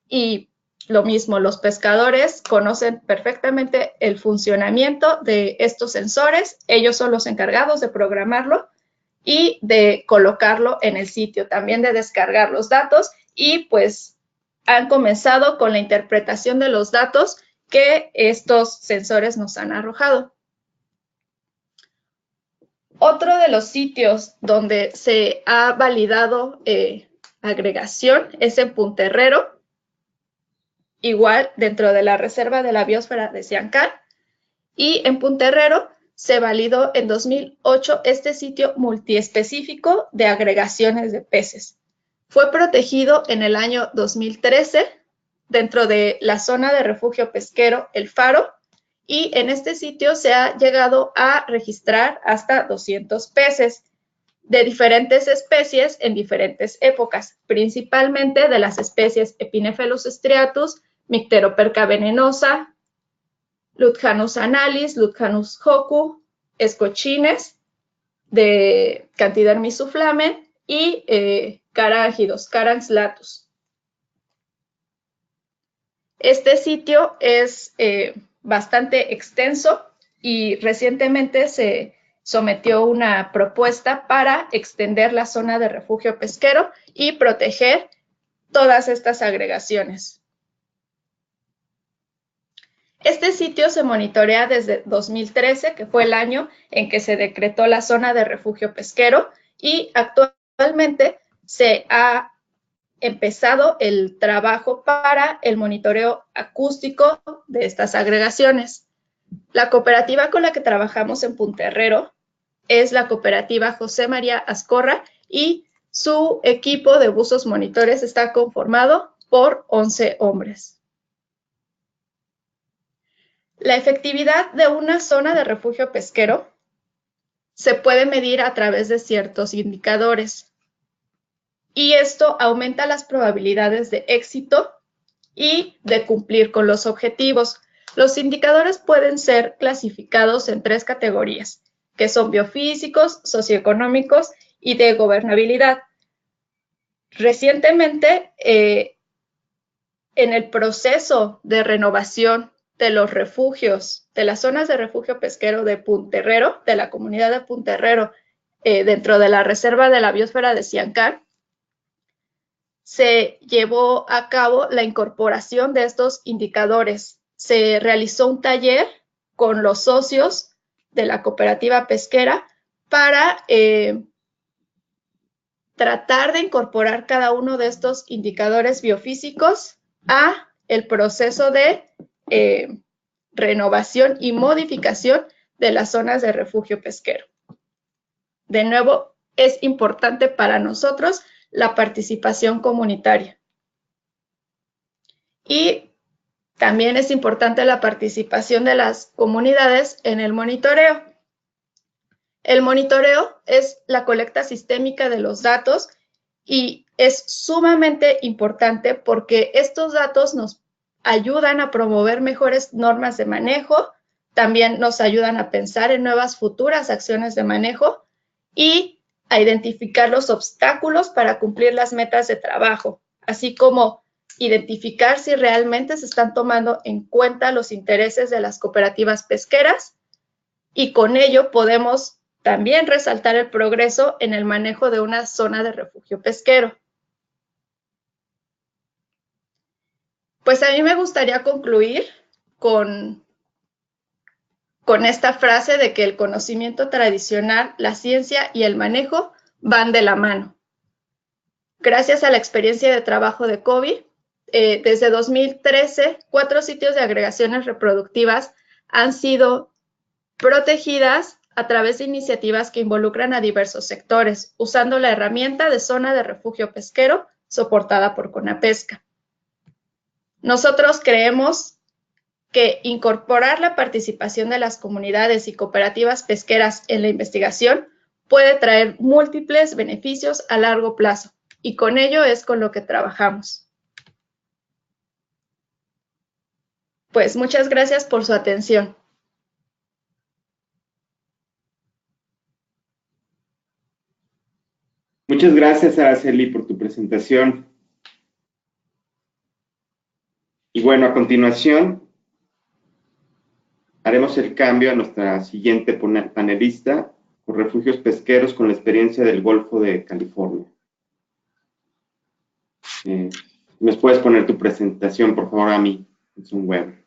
y lo mismo, los pescadores conocen perfectamente el funcionamiento de estos sensores. Ellos son los encargados de programarlo y de colocarlo en el sitio, también de descargar los datos, y pues han comenzado con la interpretación de los datos que estos sensores nos han arrojado. Otro de los sitios donde se ha validado agregación es en Punta Herrero, igual dentro de la reserva de la biosfera de Siancán, y en Punta Herrero se validó en 2008 este sitio multiespecífico de agregaciones de peces. Fue protegido en el año 2013 dentro de la zona de refugio pesquero El Faro y en este sitio se ha llegado a registrar hasta 200 peces de diferentes especies en diferentes épocas, principalmente de las especies Epinephelus striatus, Micteroperca venenosa, Lutjanus analis, Lutjanus hocu, escochines, de Cantidermis suflamen y carángidos, Caranx latus. Este sitio es bastante extenso y recientemente se sometió una propuesta para extender la zona de refugio pesquero y proteger todas estas agregaciones. Este sitio se monitorea desde 2013, que fue el año en que se decretó la zona de refugio pesquero, y actualmente se ha empezado el trabajo para el monitoreo acústico de estas agregaciones. La cooperativa con la que trabajamos en Punta Herrero es la cooperativa José María Azcorra y su equipo de buzos monitores está conformado por 11 hombres. La efectividad de una zona de refugio pesquero se puede medir a través de ciertos indicadores y esto aumenta las probabilidades de éxito y de cumplir con los objetivos. Los indicadores pueden ser clasificados en 3 categorías, que son biofísicos, socioeconómicos y de gobernabilidad. Recientemente, en el proceso de renovación de los refugios, de las zonas de refugio pesquero de Punta Herrero, de la comunidad de Punta Herrero, dentro de la reserva de la biosfera de Siancán, se llevó a cabo la incorporación de estos indicadores. Se realizó un taller con los socios de la cooperativa pesquera para tratar de incorporar cada uno de estos indicadores biofísicos a el proceso de renovación y modificación de las zonas de refugio pesquero. De nuevo, es importante para nosotros la participación comunitaria. Y también es importante la participación de las comunidades en el monitoreo. El monitoreo es la colecta sistémica de los datos y es sumamente importante porque estos datos nos ayudan a promover mejores normas de manejo, también nos ayudan a pensar en nuevas futuras acciones de manejo y a identificar los obstáculos para cumplir las metas de trabajo, así como identificar si realmente se están tomando en cuenta los intereses de las cooperativas pesqueras y con ello podemos también resaltar el progreso en el manejo de una zona de refugio pesquero. Pues a mí me gustaría concluir con esta frase de que el conocimiento tradicional, la ciencia y el manejo van de la mano. Gracias a la experiencia de trabajo de COBI, desde 2013, 4 sitios de agregaciones reproductivas han sido protegidas a través de iniciativas que involucran a diversos sectores, usando la herramienta de zona de refugio pesquero soportada por CONAPESCA. Nosotros creemos que incorporar la participación de las comunidades y cooperativas pesqueras en la investigación puede traer múltiples beneficios a largo plazo, y con ello es con lo que trabajamos. Pues muchas gracias por su atención. Muchas gracias, Araceli, por tu presentación. Y bueno, a continuación haremos el cambio a nuestra siguiente panelista por refugios pesqueros con la experiencia del Golfo de California. ¿Me puedes poner tu presentación, por favor, a mí, en Zoom Web?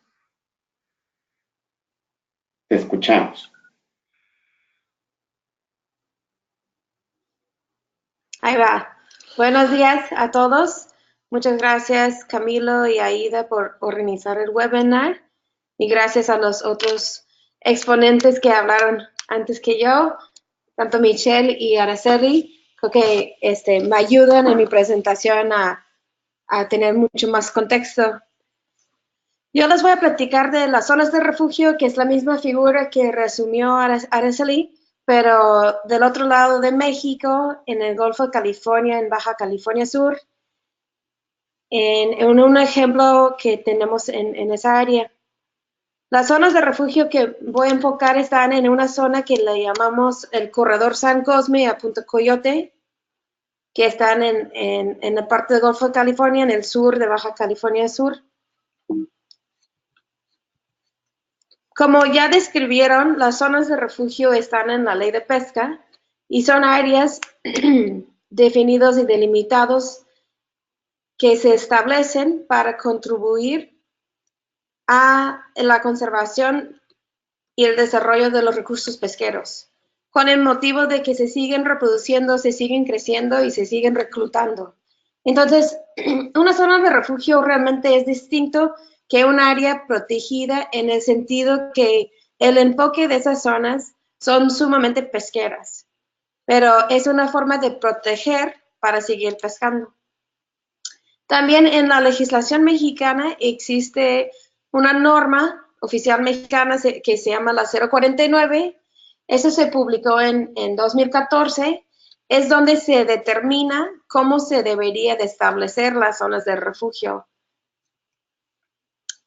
Te escuchamos. Ahí va. Buenos días a todos. Muchas gracias, Camilo y Aida, por organizar el webinar. Y gracias a los otros exponentes que hablaron antes que yo, tanto Michelle y Araceli. Creo que me ayudan en mi presentación a tener mucho más contexto. Yo les voy a platicar de las zonas de refugio, que es la misma figura que resumió Araceli, pero del otro lado de México, en el Golfo de California, en Baja California Sur, en un ejemplo que tenemos en esa área. Las zonas de refugio que voy a enfocar están en una zona que le llamamos el Corredor San Cosme a Punta Coyote, que están en la parte del Golfo de California, en el sur de Baja California Sur. Como ya describieron, las zonas de refugio están en la ley de pesca y son áreas definidos y delimitados que se establecen para contribuir a la conservación y el desarrollo de los recursos pesqueros, con el motivo de que se siguen reproduciendo, se siguen creciendo y se siguen reclutando. Entonces, una zona de refugio realmente es distinto que un área protegida en el sentido que el enfoque de esas zonas son sumamente pesqueras, pero es una forma de proteger para seguir pescando. También en la legislación mexicana existe una norma oficial mexicana que se llama la 049. Eso se publicó en 2014. Es donde se determina cómo se debería de establecer las zonas de refugio.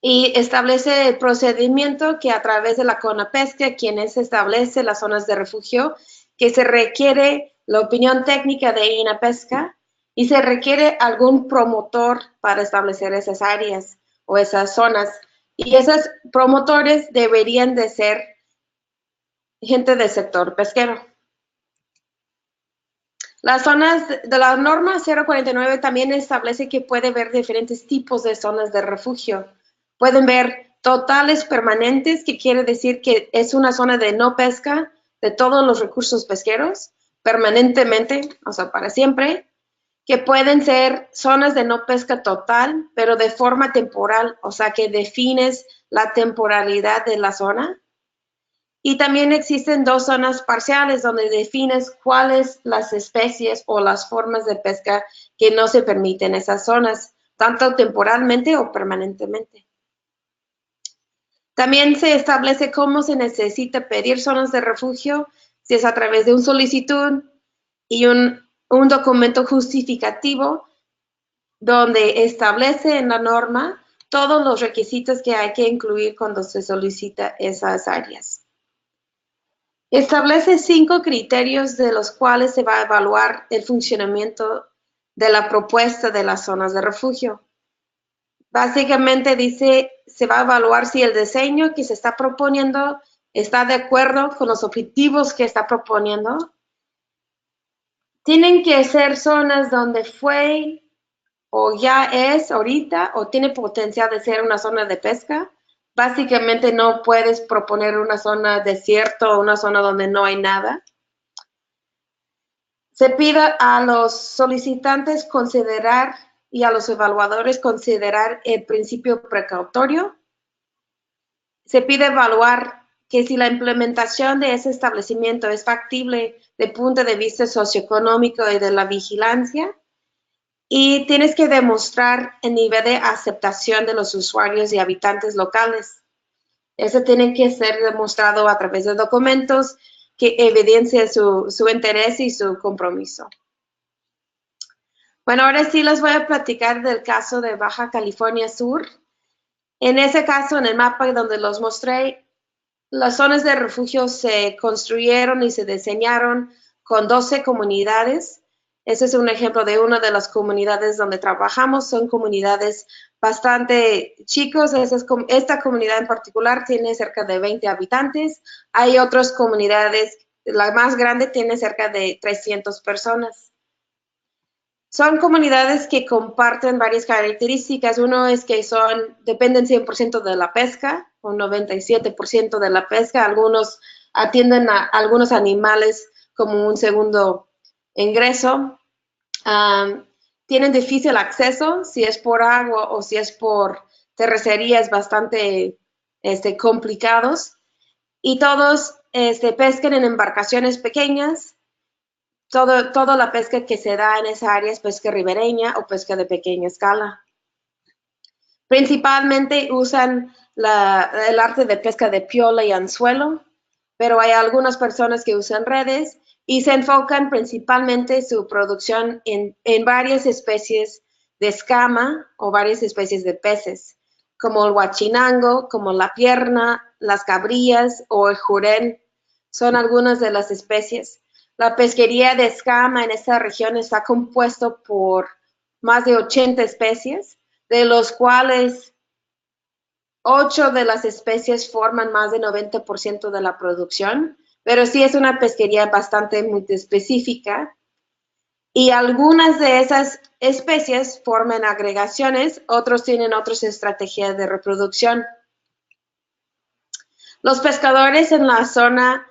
Y establece el procedimiento que a través de la CONAPESCA, quienes establece las zonas de refugio, que se requiere la opinión técnica de INAPESCA y se requiere algún promotor para establecer esas áreas o esas zonas. Y esos promotores deberían de ser gente del sector pesquero. Las zonas de la norma 049 también establece que puede haber diferentes tipos de zonas de refugio. Pueden ver totales permanentes, que quiere decir que es una zona de no pesca de todos los recursos pesqueros, permanentemente, o sea, para siempre, que pueden ser zonas de no pesca total, pero de forma temporal, o sea, que defines la temporalidad de la zona. Y también existen dos zonas parciales donde defines cuáles las especies o las formas de pesca que no se permiten en esas zonas, tanto temporalmente o permanentemente. También se establece cómo se necesita pedir zonas de refugio, si es a través de una solicitud y un documento justificativo donde establece en la norma todos los requisitos que hay que incluir cuando se solicita esas áreas. Establece 5 criterios de los cuales se va a evaluar el funcionamiento de la propuesta de las zonas de refugio. Básicamente dice, se va a evaluar si el diseño que se está proponiendo está de acuerdo con los objetivos que está proponiendo. Tienen que ser zonas donde fue o ya es ahorita o tiene potencial de ser una zona de pesca. Básicamente no puedes proponer una zona desierto o una zona donde no hay nada. Se pide a los solicitantes considerar y a los evaluadores considerar el principio precautorio. Se pide evaluar que si la implementación de ese establecimiento es factible desde el punto de vista socioeconómico y de la vigilancia. Y tienes que demostrar el nivel de aceptación de los usuarios y habitantes locales. Eso tiene que ser demostrado a través de documentos que evidencien su interés y su compromiso. Bueno, ahora sí les voy a platicar del caso de Baja California Sur. En ese caso, en el mapa donde los mostré, las zonas de refugio se construyeron y se diseñaron con 12 comunidades. Ese es un ejemplo de una de las comunidades donde trabajamos. Son comunidades bastante chicos. Esta comunidad en particular tiene cerca de 20 habitantes. Hay otras comunidades, la más grande tiene cerca de 300 personas. Son comunidades que comparten varias características. Uno es que dependen 100% de la pesca, un 97% de la pesca. Algunos atienden a algunos animales como un segundo ingreso. Tienen difícil acceso, si es por agua o si es por terracerías bastante complicados. Y todos pescan en embarcaciones pequeñas. Toda la pesca que se da en esa área es pesca ribereña o pesca de pequeña escala. Principalmente usan el arte de pesca de piola y anzuelo, pero hay algunas personas que usan redes y se enfocan principalmente su producción en varias especies de escama o varias especies de peces, como el huachinango, como la pierna, las cabrillas o el jurel. Son algunas de las especies. La pesquería de escama en esta región está compuesto por más de 80 especies, de los cuales 8 de las especies forman más del 90% de la producción, pero sí es una pesquería bastante muy específica. Y algunas de esas especies forman agregaciones, otros tienen otras estrategias de reproducción. Los pescadores en la zona,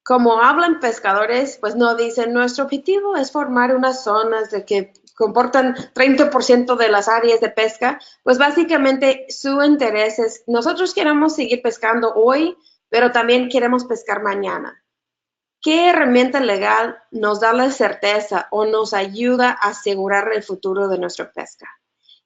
como hablan pescadores, pues no dicen, nuestro objetivo es formar unas zonas de que comportan 30% de las áreas de pesca, pues básicamente su interés es, nosotros queremos seguir pescando hoy, pero también queremos pescar mañana. ¿Qué herramienta legal nos da la certeza o nos ayuda a asegurar el futuro de nuestra pesca?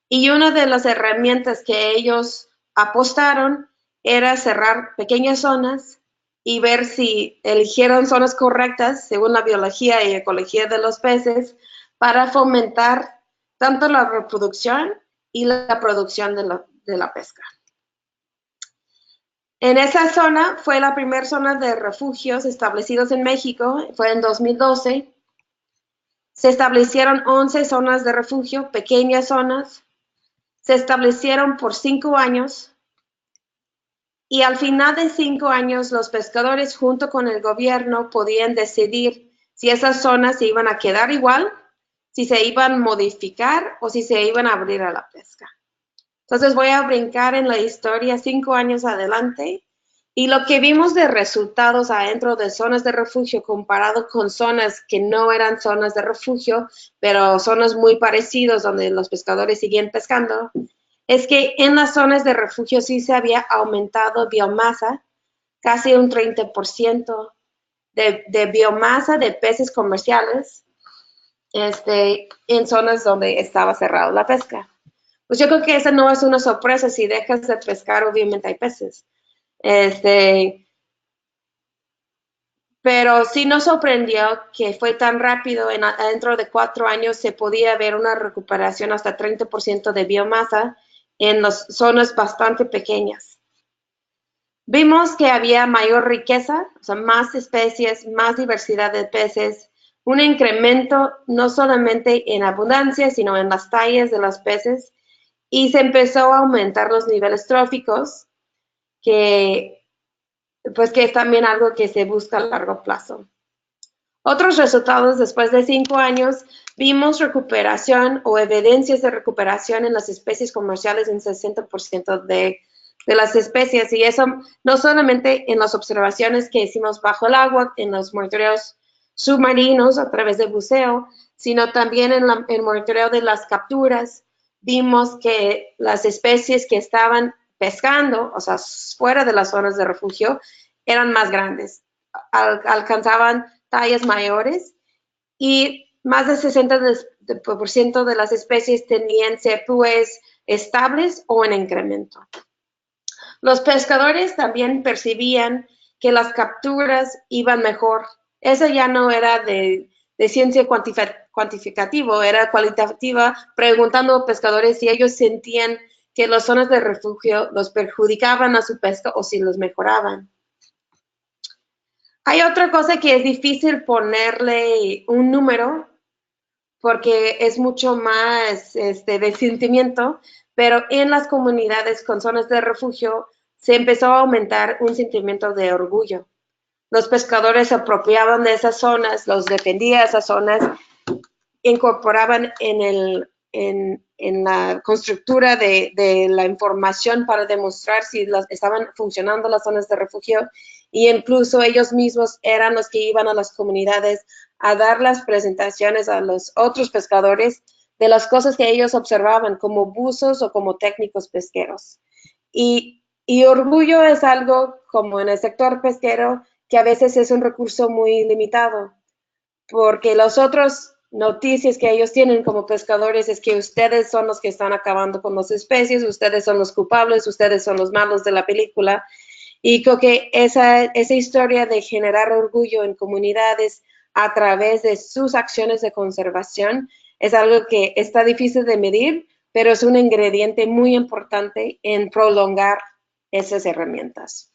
Y una de las herramientas que ellos apostaron era cerrar pequeñas zonas y ver si eligieron zonas correctas según la biología y ecología de los peces para fomentar tanto la reproducción y la producción de la pesca. En esa zona fue la primera zona de refugios establecidos en México, fue en 2012. Se establecieron 11 zonas de refugio, pequeñas zonas. Se establecieron por 5 años y al final de 5 años los pescadores junto con el gobierno podían decidir si esas zonas se iban a quedar igual, si se iban a modificar o si se iban a abrir a la pesca. Entonces voy a brincar en la historia 5 años adelante y lo que vimos de resultados adentro de zonas de refugio comparado con zonas que no eran zonas de refugio, pero zonas muy parecidas donde los pescadores siguen pescando, es que en las zonas de refugio sí se había aumentado biomasa, casi un 30% de biomasa de peces comerciales en zonas donde estaba cerrada la pesca. Pues yo creo que esa no es una sorpresa. Si dejas de pescar, obviamente hay peces. Pero sí nos sorprendió que fue tan rápido. Dentro de 4 años se podía ver una recuperación hasta 30% de biomasa en las zonas bastante pequeñas. Vimos que había mayor riqueza, o sea, más especies, más diversidad de peces, un incremento no solamente en abundancia, sino en las tallas de los peces, y se empezó a aumentar los niveles tróficos, que es también algo que se busca a largo plazo. Otros resultados después de 5 años, vimos recuperación o evidencias de recuperación en las especies comerciales en 60% de las especies, y eso no solamente en las observaciones que hicimos bajo el agua, en los monitoreos submarinos a través de buceo, sino también en el monitoreo de las capturas. Vimos que las especies que estaban pescando, o sea, fuera de las zonas de refugio, eran más grandes, alcanzaban tallas mayores y más del 60% de las especies tenían CPUs estables o en incremento. Los pescadores también percibían que las capturas iban mejor. Eso ya no era de ciencia cuantificativa, era cualitativa, preguntando a pescadores si ellos sentían que las zonas de refugio los perjudicaban a su pesca o si los mejoraban. Hay otra cosa que es difícil ponerle un número porque es mucho más de sentimiento, pero en las comunidades con zonas de refugio se empezó a aumentar un sentimiento de orgullo. Los pescadores se apropiaban de esas zonas, los defendían esas zonas, incorporaban en la constructura de la información para demostrar si estaban funcionando las zonas de refugio, y incluso ellos mismos eran los que iban a las comunidades a dar las presentaciones a los otros pescadores de las cosas que ellos observaban como buzos o como técnicos pesqueros. Y orgullo es algo como en el sector pesquero que a veces es un recurso muy limitado, porque los otros noticias que ellos tienen como pescadores es que ustedes son los que están acabando con las especies, ustedes son los culpables, ustedes son los malos de la película. Y creo que esa historia de generar orgullo en comunidades a través de sus acciones de conservación es algo que está difícil de medir, pero es un ingrediente muy importante en prolongar esas herramientas.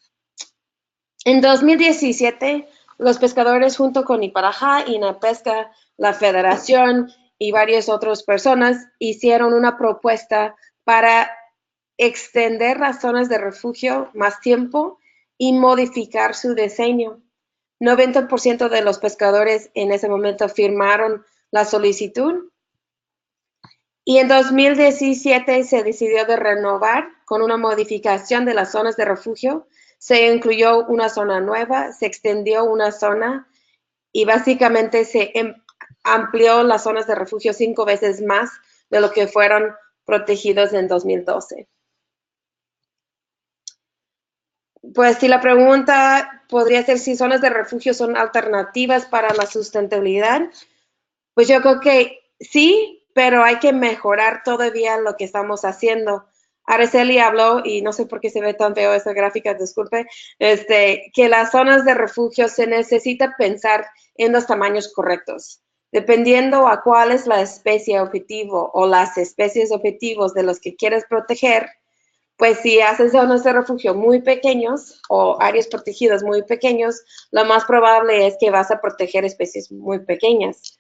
En 2017, los pescadores junto con Iparajá, INAPESCA, la Federación y varias otras personas hicieron una propuesta para extender las zonas de refugio más tiempo y modificar su diseño. 90% de los pescadores en ese momento firmaron la solicitud y en 2017 se decidió de renovar con una modificación de las zonas de refugio. Se incluyó una zona nueva, se extendió una zona y básicamente se amplió las zonas de refugio 5 veces más de lo que fueron protegidos en 2012. Pues si la pregunta podría ser si zonas de refugio son alternativas para la sustentabilidad, pues yo creo que sí, pero hay que mejorar todavía lo que estamos haciendo. Araceli habló, y no sé por qué se ve tan feo esa gráfica, disculpe, que las zonas de refugio se necesita pensar en los tamaños correctos. Dependiendo a cuál es la especie objetivo o las especies objetivos de los que quieres proteger, pues si haces zonas de refugio muy pequeños o áreas protegidas muy pequeños, lo más probable es que vas a proteger especies muy pequeñas.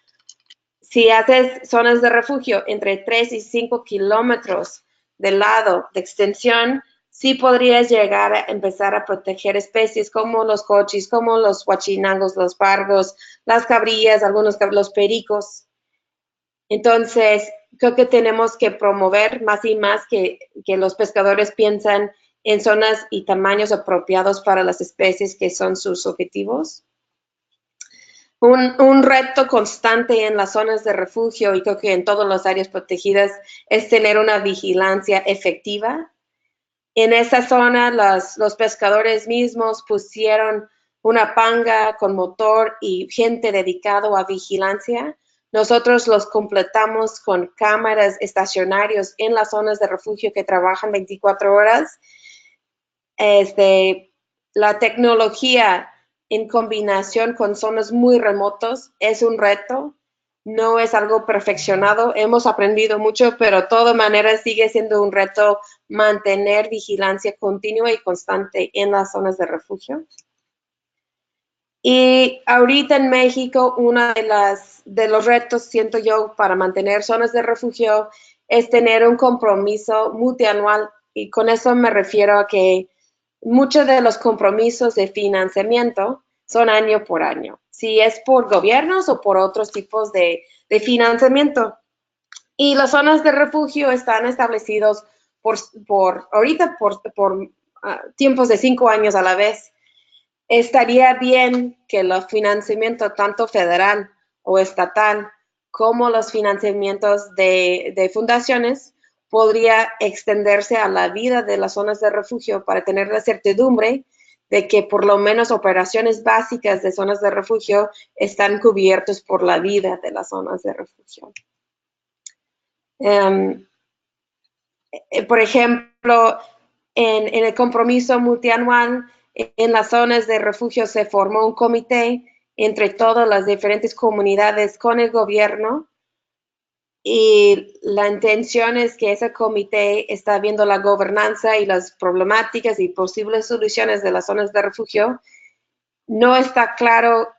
Si haces zonas de refugio entre 3 y 5 kilómetros de lado de extensión, sí podrías llegar a empezar a proteger especies como los cochis, como los huachinangos, los pargos, las cabrillas, los pericos. Entonces, creo que tenemos que promover más y más que los pescadores piensan en zonas y tamaños apropiados para las especies que son sus objetivos. Un reto constante en las zonas de refugio y creo que en todas las áreas protegidas es tener una vigilancia efectiva. En esa zona los pescadores mismos pusieron una panga con motor y gente dedicado a vigilancia. Nosotros los completamos con cámaras estacionarios en las zonas de refugio que trabajan 24 horas. La tecnología en combinación con zonas muy remotos es un reto. No es algo perfeccionado. Hemos aprendido mucho, pero de todas maneras sigue siendo un reto mantener vigilancia continua y constante en las zonas de refugio. Y ahorita en México, uno de los retos, siento yo, para mantener zonas de refugio es tener un compromiso multianual. Y con eso me refiero a que muchos de los compromisos de financiamiento son año por año, si es por gobiernos o por otros tipos de financiamiento. Y las zonas de refugio están establecidos ahorita por tiempos de 5 años a la vez. Estaría bien que el financiamiento tanto federal o estatal como los financiamientos de fundaciones podría extenderse a la vida de las zonas de refugio para tener la certidumbre de que por lo menos operaciones básicas de zonas de refugio están cubiertos por la vida de las zonas de refugio. Por ejemplo, en el compromiso multianual, en las zonas de refugio se formó un comité entre todas las diferentes comunidades con el gobierno y la intención es que ese comité está viendo la gobernanza y las problemáticas y posibles soluciones de las zonas de refugio. No está claro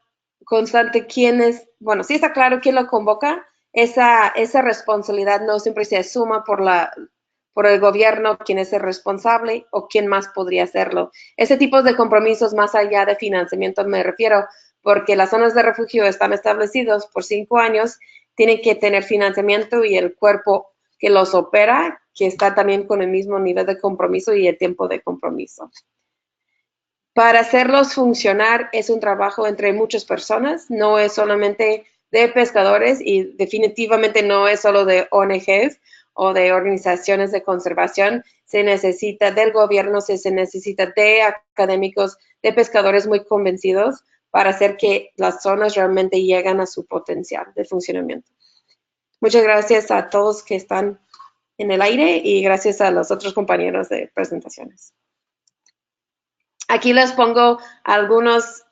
constante quién es, bueno, sí está claro quién lo convoca. Esa responsabilidad no siempre se asuma por el gobierno, quién es el responsable o quién más podría hacerlo. Ese tipo de compromisos más allá de financiamiento me refiero, porque las zonas de refugio están establecidos por 5 años, tienen que tener financiamiento y el cuerpo que los opera, que está también con el mismo nivel de compromiso y el tiempo de compromiso. Para hacerlos funcionar es un trabajo entre muchas personas, no es solamente de pescadores y definitivamente no es solo de ONGs o de organizaciones de conservación. Se necesita del gobierno, se necesita de académicos, de pescadores muy convencidos para hacer que las zonas realmente lleguen a su potencial de funcionamiento. Muchas gracias a todos que están en el aire y gracias a los otros compañeros de presentaciones. Aquí les pongo algunos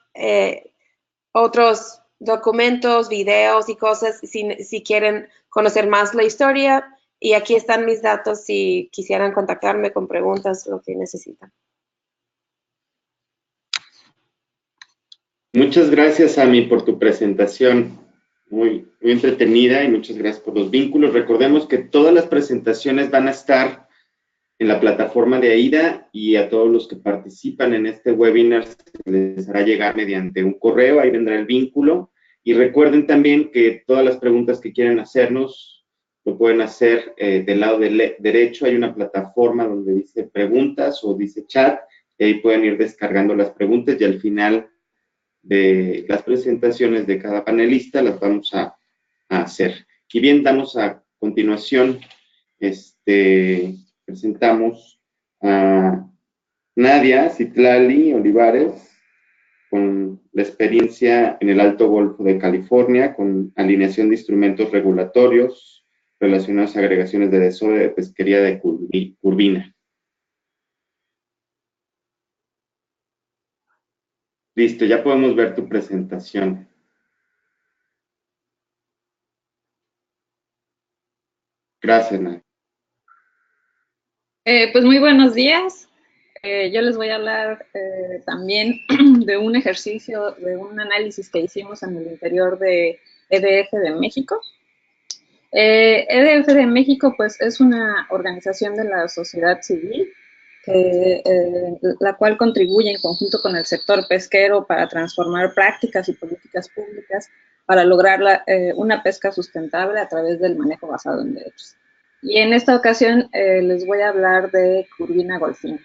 otros documentos, videos y cosas si quieren conocer más la historia. Y aquí están mis datos si quisieran contactarme con preguntas, lo que necesitan. Muchas gracias, Ami, por tu presentación. Muy entretenida y muchas gracias por los vínculos. Recordemos que todas las presentaciones van a estar en la plataforma de AIDA y a todos los que participan en este webinar se les hará llegar mediante un correo, ahí vendrá el vínculo. Y recuerden también que todas las preguntas que quieran hacernos lo pueden hacer del lado derecho. Hay una plataforma donde dice preguntas o dice chat y ahí pueden ir descargando las preguntas y al final de las presentaciones de cada panelista las vamos a hacer. Y bien, damos a continuación, presentamos a Nadia Citlali Olivares con la experiencia en el Alto Golfo de California con alineación de instrumentos regulatorios relacionados a agregaciones de desove de pesquería de curvina. Listo, ya podemos ver tu presentación. Gracias, Nadia. Pues muy buenos días. Yo les voy a hablar también de un ejercicio, de un análisis que hicimos en el interior de EDF de México. EDF de México, pues, es una organización de la sociedad civil, la cual contribuye en conjunto con el sector pesquero para transformar prácticas y políticas públicas para lograr una pesca sustentable a través del manejo basado en derechos. Y en esta ocasión les voy a hablar de curvina golfina.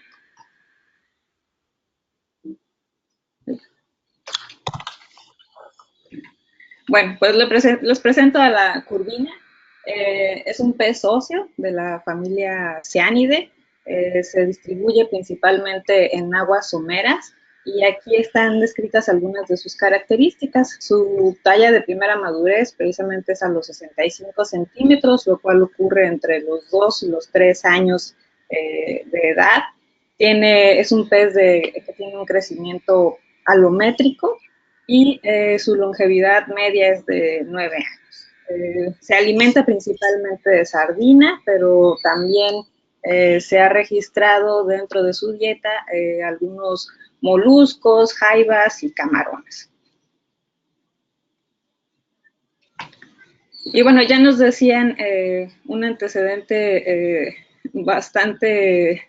Bueno, pues les presento a la curvina. Es un pez óseo de la familia Cianidae. Se distribuye principalmente en aguas someras y aquí están descritas algunas de sus características. Su talla de primera madurez precisamente es a los 65 centímetros, lo cual ocurre entre los 2 y los 3 años de edad. Es un pez que tiene un crecimiento alométrico y su longevidad media es de 9 años. Se alimenta principalmente de sardina, pero también se ha registrado dentro de su dieta algunos moluscos, jaivas y camarones. Y bueno, ya nos decían un antecedente de bastante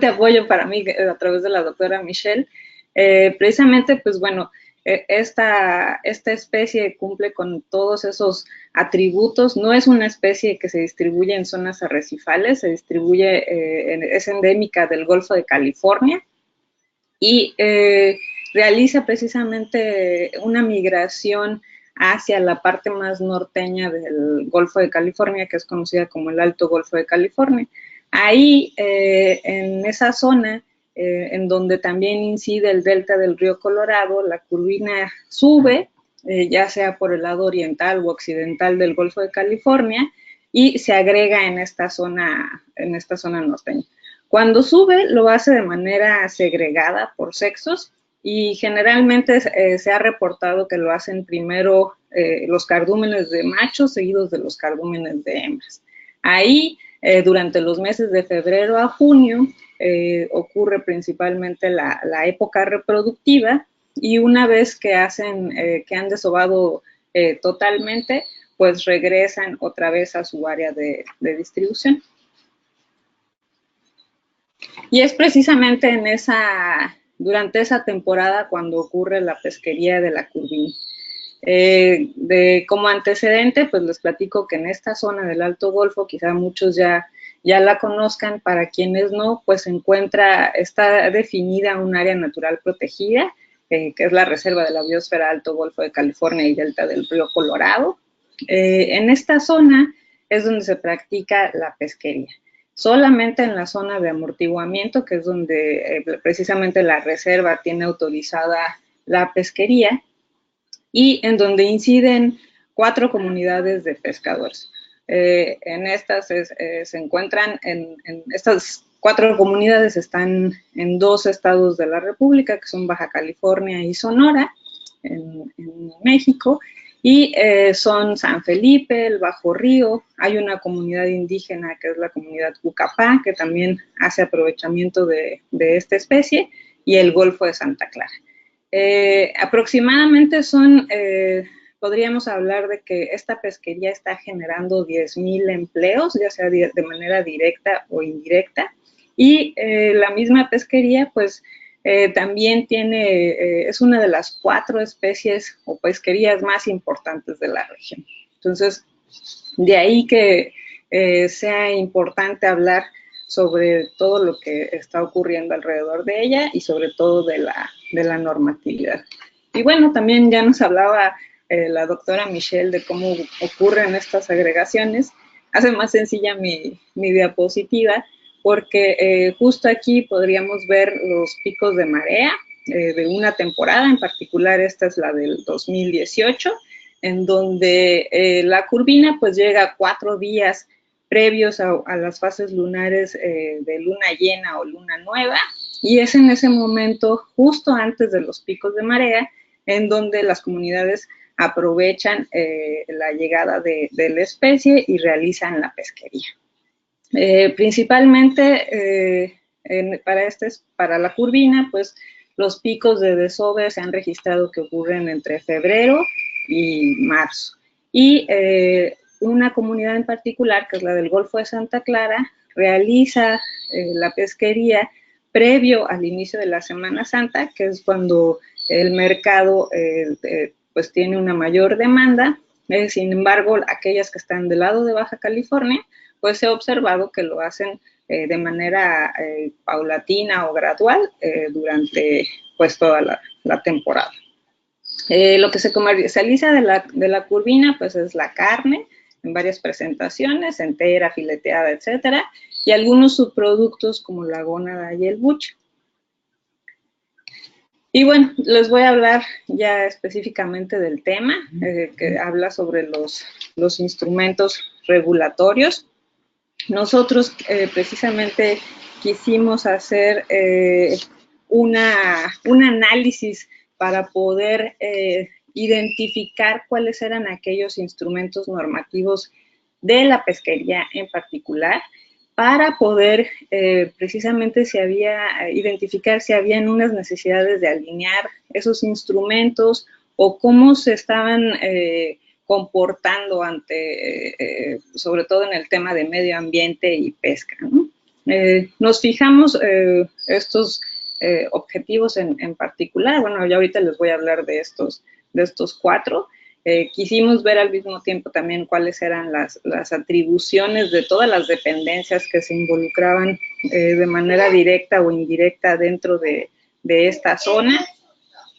apoyo para mí a través de la doctora Michelle. Precisamente, pues bueno, esta especie cumple con todos esos atributos. No es una especie que se distribuye en zonas arrecifales, se distribuye, es endémica del Golfo de California y realiza precisamente una migración hacia la parte más norteña del Golfo de California, que es conocida como el Alto Golfo de California. Ahí, en esa zona, en donde también incide el delta del río Colorado, la curvina sube, ya sea por el lado oriental o occidental del Golfo de California, y se agrega en esta zona norteña. Cuando sube, lo hace de manera segregada por sexos, y generalmente se ha reportado que lo hacen primero los cardúmenes de machos, seguidos de los cardúmenes de hembras. Ahí, durante los meses de febrero a junio, ocurre principalmente la época reproductiva, y una vez que han desovado totalmente, pues regresan otra vez a su área de distribución. Y es precisamente durante esa temporada cuando ocurre la pesquería de la curvina. Como antecedente, pues les platico que en esta zona del Alto Golfo, quizá muchos ya la conozcan, para quienes no, pues está definida un área natural protegida, que es la Reserva de la Biosfera Alto Golfo de California y Delta del río Colorado. En esta zona es donde se practica la pesquería. Solamente en la zona de amortiguamiento, que es donde precisamente la reserva tiene autorizada la pesquería y en donde inciden 4 comunidades de pescadores. En estas se encuentran, estas 4 comunidades están en 2 estados de la República, que son Baja California y Sonora, en México, y son San Felipe, el Bajo Río, hay una comunidad indígena que es la comunidad Cucapá, que también hace aprovechamiento de esta especie, y el Golfo de Santa Clara. Aproximadamente podríamos hablar de que esta pesquería está generando 10,000 empleos, ya sea de manera directa o indirecta, y la misma pesquería, pues, también es una de las 4 especies o pesquerías más importantes de la región. Entonces, de ahí que sea importante hablar sobre todo lo que está ocurriendo alrededor de ella y sobre todo de la normatividad. Y bueno, también ya nos hablaba la doctora Michelle de cómo ocurren estas agregaciones. Hace más sencilla mi diapositiva, porque justo aquí podríamos ver los picos de marea de una temporada, en particular esta es la del 2018, en donde la curvina pues llega 4 días previos a las fases lunares de luna llena o luna nueva, y es en ese momento, justo antes de los picos de marea, en donde las comunidades aprovechan la llegada de la especie y realizan la pesquería. Principalmente para la curvina, pues los picos de desove se han registrado que ocurren entre febrero y marzo. Y una comunidad en particular, que es la del Golfo de Santa Clara, realiza la pesquería previo al inicio de la Semana Santa, que es cuando el mercado pues tiene una mayor demanda. Sin embargo, aquellas que están del lado de Baja California, pues se ha observado que lo hacen de manera paulatina o gradual durante pues toda la temporada. Lo que se comercializa de la curvina pues es la carne en varias presentaciones, entera, fileteada, etcétera, y algunos subproductos como la gónada y el buche. Y bueno, les voy a hablar ya específicamente del tema, que habla sobre los instrumentos regulatorios. Nosotros precisamente quisimos hacer un análisis para poder identificar cuáles eran aquellos instrumentos normativos de la pesquería en particular, para poder precisamente identificar si habían unas necesidades de alinear esos instrumentos o cómo se estaban comportando sobre todo en el tema de medio ambiente y pesca, ¿no? Nos fijamos estos objetivos en particular. Bueno, ya ahorita les voy a hablar de estos 4. Quisimos ver al mismo tiempo también cuáles eran las atribuciones de todas las dependencias que se involucraban de manera directa o indirecta dentro de esta zona,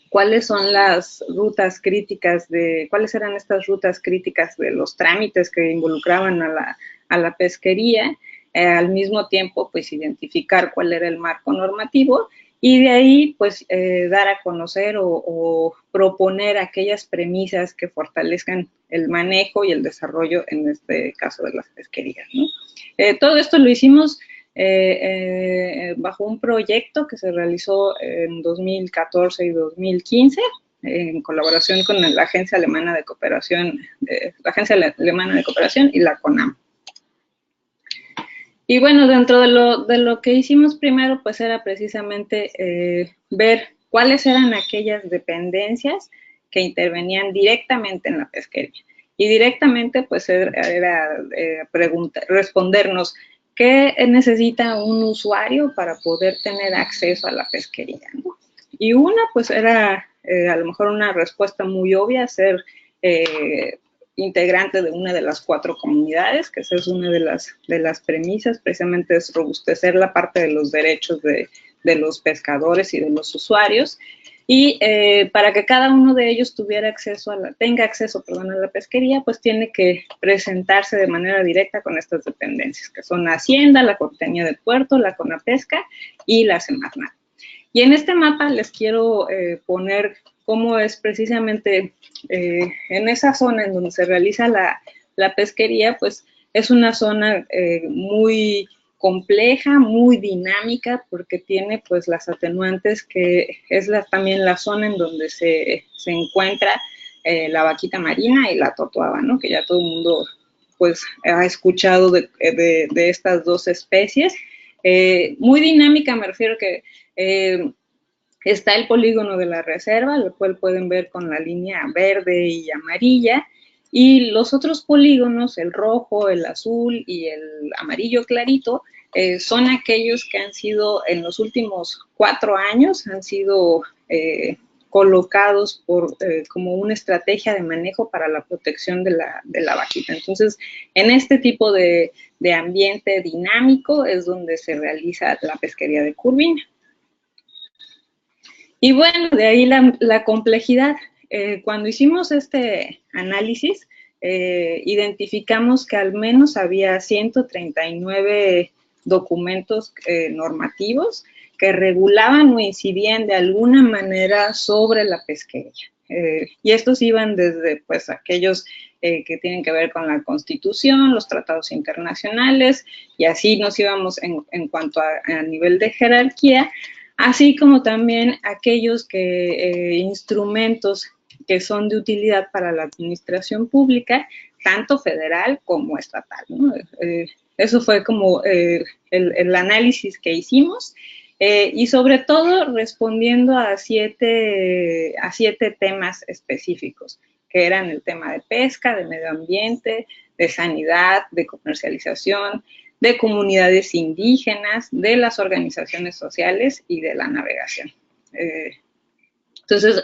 cuáles son las rutas críticas cuáles eran estas rutas críticas de los trámites que involucraban a la pesquería, al mismo tiempo pues identificar cuál era el marco normativo y de ahí pues dar a conocer o proponer aquellas premisas que fortalezcan el manejo y el desarrollo en este caso de las pesquerías, ¿no? Todo esto lo hicimos bajo un proyecto que se realizó en 2014 y 2015 en colaboración con la Agencia Alemana de Cooperación, y la CONAM. Y bueno, dentro de lo que hicimos primero, pues era precisamente ver cuáles eran aquellas dependencias que intervenían directamente en la pesquería. Y directamente, pues era respondernos qué necesita un usuario para poder tener acceso a la pesquería, ¿no? Y una, pues era a lo mejor una respuesta muy obvia, ser integrante de una de las 4 comunidades, que esa es una de las premisas, precisamente es robustecer la parte de los derechos de los pescadores y de los usuarios, y para que cada uno de ellos tenga acceso a la pesquería, pues tiene que presentarse de manera directa con estas dependencias, que son Hacienda, la Capitanía de Puerto, la CONAPESCA y la Semarnat. Y en este mapa les quiero poner cómo es precisamente en esa zona en donde se realiza la pesquería, pues es una zona muy compleja, muy dinámica, porque tiene pues las atenuantes que es también la zona en donde se encuentra la vaquita marina y la totoaba, ¿no? Que ya todo el mundo pues ha escuchado de estas dos especies. Muy dinámica, me refiero que está el polígono de la reserva, el cual pueden ver con la línea verde y amarilla, y los otros polígonos, el rojo, el azul y el amarillo clarito, son aquellos que han sido en los últimos 4 años, han sido colocados como una estrategia de manejo para la protección de la vaquita. Entonces, en este tipo de ambiente dinámico es donde se realiza la pesquería de curvina. Y bueno, de ahí la complejidad. Cuando hicimos este análisis, identificamos que al menos había 139 documentos normativos que regulaban o incidían de alguna manera sobre la pesquería. Y estos iban desde pues aquellos que tienen que ver con la Constitución, los tratados internacionales, y así nos íbamos en cuanto a nivel de jerarquía, así como también aquellos instrumentos que son de utilidad para la administración pública, tanto federal como estatal, ¿no? Eso fue como el análisis que hicimos, y sobre todo respondiendo a siete temas específicos, que eran el tema de pesca, de medio ambiente, de sanidad, de comercialización, de comunidades indígenas, de las organizaciones sociales y de la navegación. Entonces,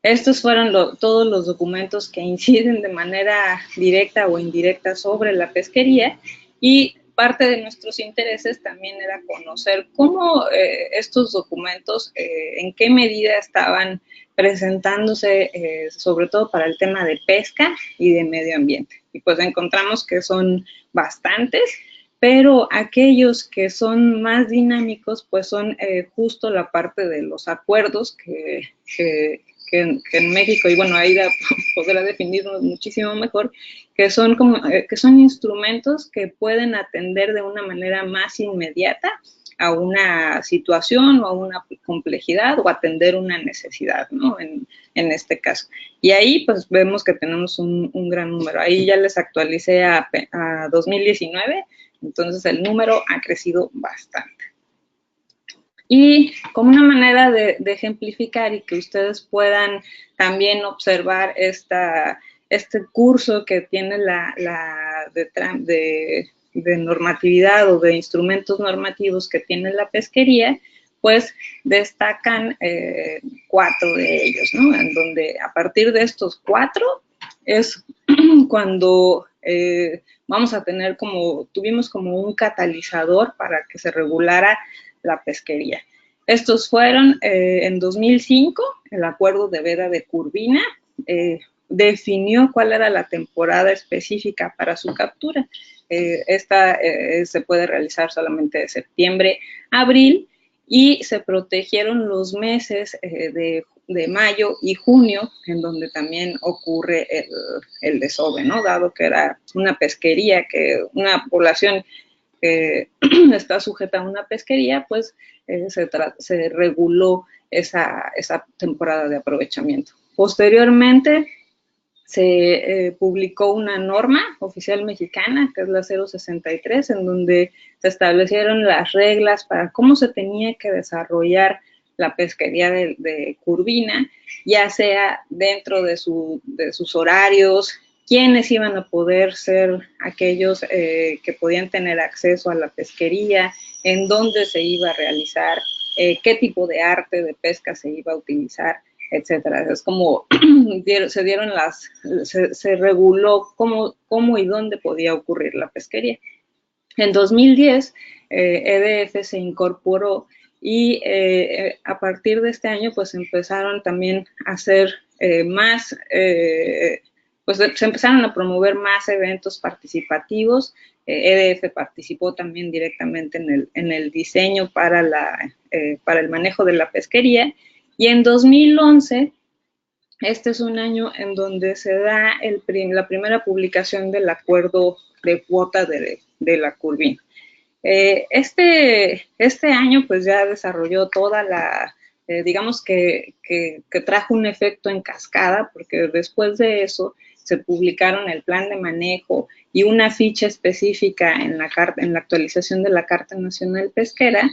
estos fueron todos los documentos que inciden de manera directa o indirecta sobre la pesquería, y parte de nuestros intereses también era conocer cómo estos documentos, en qué medida estaban presentándose, sobre todo para el tema de pesca y de medio ambiente. Y pues encontramos que son bastantes, pero aquellos que son más dinámicos, pues son justo la parte de los acuerdos que en México, y bueno, Aida podrá definirnos muchísimo mejor, que son instrumentos que pueden atender de una manera más inmediata a una situación o a una complejidad o atender una necesidad, ¿no? En este caso. Y ahí pues vemos que tenemos un gran número. Ahí ya les actualicé a 2019, entonces el número ha crecido bastante. Y como una manera de ejemplificar y que ustedes puedan también observar este curso que tiene de normatividad o de instrumentos normativos que tiene la pesquería, pues destacan 4 de ellos, ¿no? En donde a partir de estos 4 es cuando vamos a tener tuvimos como un catalizador para que se regulara la pesquería. Estos fueron en 2005, el acuerdo de veda de curvina definió cuál era la temporada específica para su captura. Esta se puede realizar solamente de septiembre a abril, y se protegieron los meses de mayo y junio, en donde también ocurre el desove, ¿no? Dado que era una pesquería, una población que está sujeta a una pesquería, pues se reguló esa temporada de aprovechamiento. Posteriormente se publicó una norma oficial mexicana, que es la 063, en donde se establecieron las reglas para cómo se tenía que desarrollar la pesquería de curvina, ya sea dentro de sus horarios, quiénes iban a poder ser aquellos que podían tener acceso a la pesquería, en dónde se iba a realizar, qué tipo de arte de pesca se iba a utilizar, etcétera. Es como se reguló cómo y dónde podía ocurrir la pesquería. En 2010, EDF se incorporó, y a partir de este año, pues empezaron también a hacer pues se empezaron a promover más eventos participativos. EDF participó también directamente en el diseño para el manejo de la pesquería, Y en 2011, este es un año en donde se da la primera publicación del acuerdo de cuota de la Curvina. Este año pues ya desarrolló toda la, digamos que trajo un efecto en cascada, porque después de eso se publicaron el plan de manejo y una ficha específica en la actualización de la Carta Nacional Pesquera.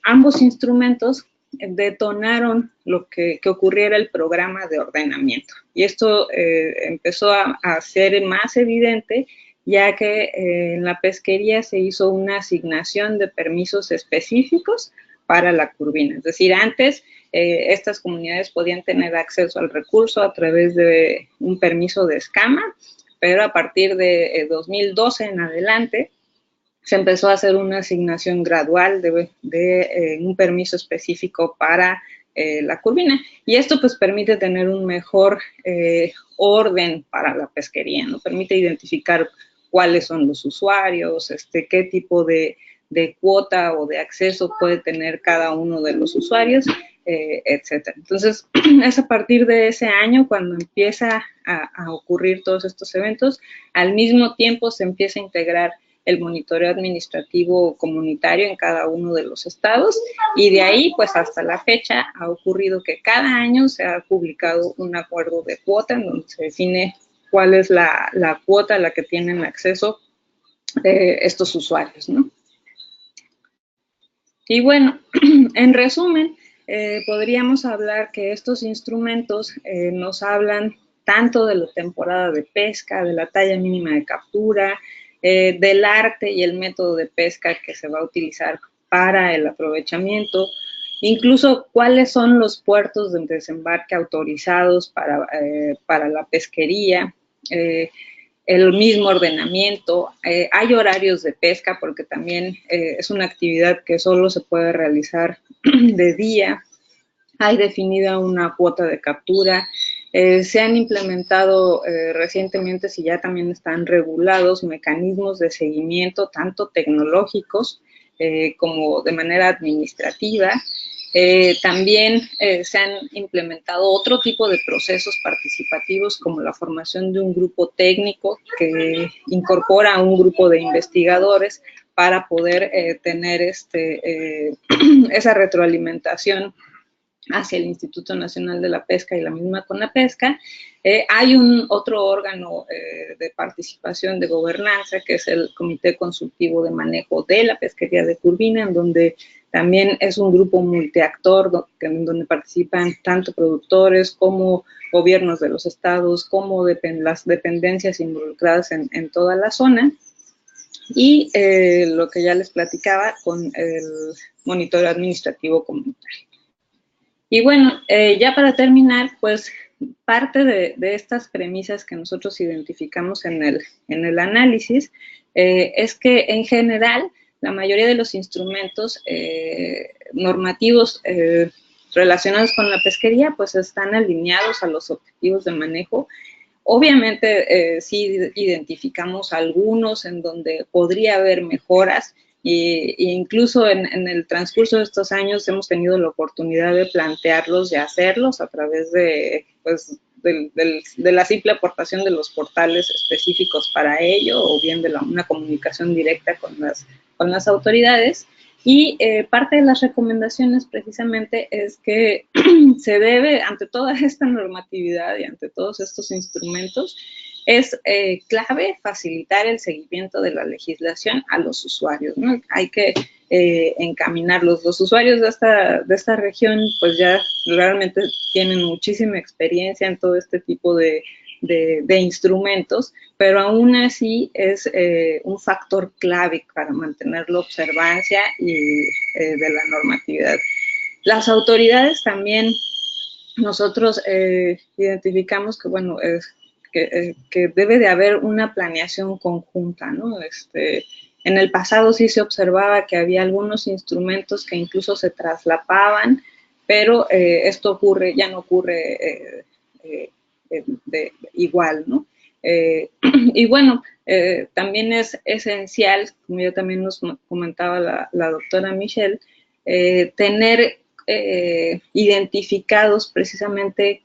Ambos instrumentos detonaron lo que ocurriera el programa de ordenamiento. Y esto empezó a ser más evidente, ya que en la pesquería se hizo una asignación de permisos específicos para la curvina. Es decir, antes estas comunidades podían tener acceso al recurso a través de un permiso de escama, pero a partir de 2012 en adelante se empezó a hacer una asignación gradual de un permiso específico para la curvina. Y esto pues permite tener un mejor orden para la pesquería, ¿no? Permite identificar cuáles son los usuarios, qué tipo de cuota o de acceso puede tener cada uno de los usuarios, etcétera. Entonces, es a partir de ese año cuando empieza a ocurrir todos estos eventos. Al mismo tiempo se empieza a integrar el monitoreo administrativo comunitario en cada uno de los estados, y de ahí pues hasta la fecha ha ocurrido que cada año se ha publicado un acuerdo de cuota en donde se define cuál es la cuota a la que tienen acceso estos usuarios, ¿no? Y bueno, en resumen, podríamos hablar que estos instrumentos nos hablan tanto de la temporada de pesca, de la talla mínima de captura, del arte y el método de pesca que se va a utilizar para el aprovechamiento, incluso cuáles son los puertos de desembarque autorizados para la pesquería, el mismo ordenamiento, hay horarios de pesca porque también es una actividad que solo se puede realizar de día, hay definida una cuota de captura, se han implementado recientemente, si ya también están regulados, mecanismos de seguimiento, tanto tecnológicos como de manera administrativa. También se han implementado otro tipo de procesos participativos como la formación de un grupo técnico que incorpora a un grupo de investigadores para poder tener esa retroalimentación hacia el Instituto Nacional de la Pesca y la misma CONAPESCA. Hay otro órgano de participación de gobernanza, que es el Comité Consultivo de Manejo de la Pesquería de Curvina, en donde también es un grupo multiactor, en donde participan tanto productores como gobiernos de los estados, como las dependencias involucradas en toda la zona. Y lo que ya les platicaba con el monitoreo administrativo comunitario. Y bueno, ya para terminar, pues parte de estas premisas que nosotros identificamos en el análisis es que en general la mayoría de los instrumentos normativos relacionados con la pesquería pues están alineados a los objetivos de manejo. Obviamente sí identificamos algunos en donde podría haber mejoras, e incluso en el transcurso de estos años hemos tenido la oportunidad de plantearlos y hacerlos a través de la simple aportación de los portales específicos para ello, o bien de una comunicación directa con las autoridades. Y parte de las recomendaciones precisamente es que se debe, ante toda esta normatividad y ante todos estos instrumentos, es clave facilitar el seguimiento de la legislación a los usuarios, ¿no? Hay que encaminarlos. Los usuarios de esta región pues ya realmente tienen muchísima experiencia en todo este tipo de instrumentos, pero aún así es un factor clave para mantener la observancia y de la normatividad. Las autoridades también, nosotros identificamos que, bueno, que debe de haber una planeación conjunta, ¿no? En el pasado sí se observaba que había algunos instrumentos que incluso se traslapaban, pero esto ya no ocurre igual, ¿no? Y bueno, también es esencial, como ya también nos comentaba la doctora Michelle, tener identificados precisamente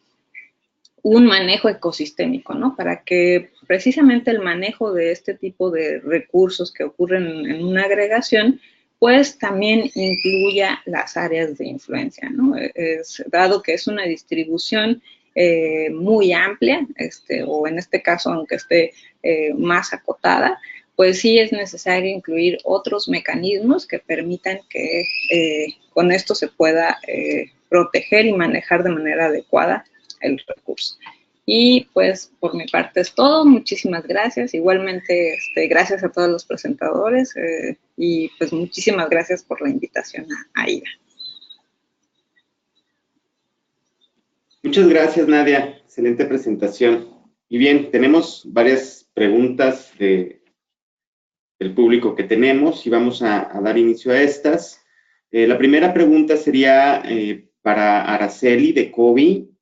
un manejo ecosistémico, ¿no? Para que precisamente el manejo de este tipo de recursos que ocurren en una agregación, pues también incluya las áreas de influencia, ¿no? Dado que es una distribución muy amplia, o en este caso, aunque esté más acotada, pues sí es necesario incluir otros mecanismos que permitan que con esto se pueda proteger y manejar de manera adecuada el recurso. Y pues por mi parte es todo. Muchísimas gracias. Igualmente, gracias a todos los presentadores y pues muchísimas gracias por la invitación a Aida. Muchas gracias, Nadia. Excelente presentación. Y bien, tenemos varias preguntas del público que tenemos y vamos a dar inicio a estas. La primera pregunta sería para Araceli de COBI.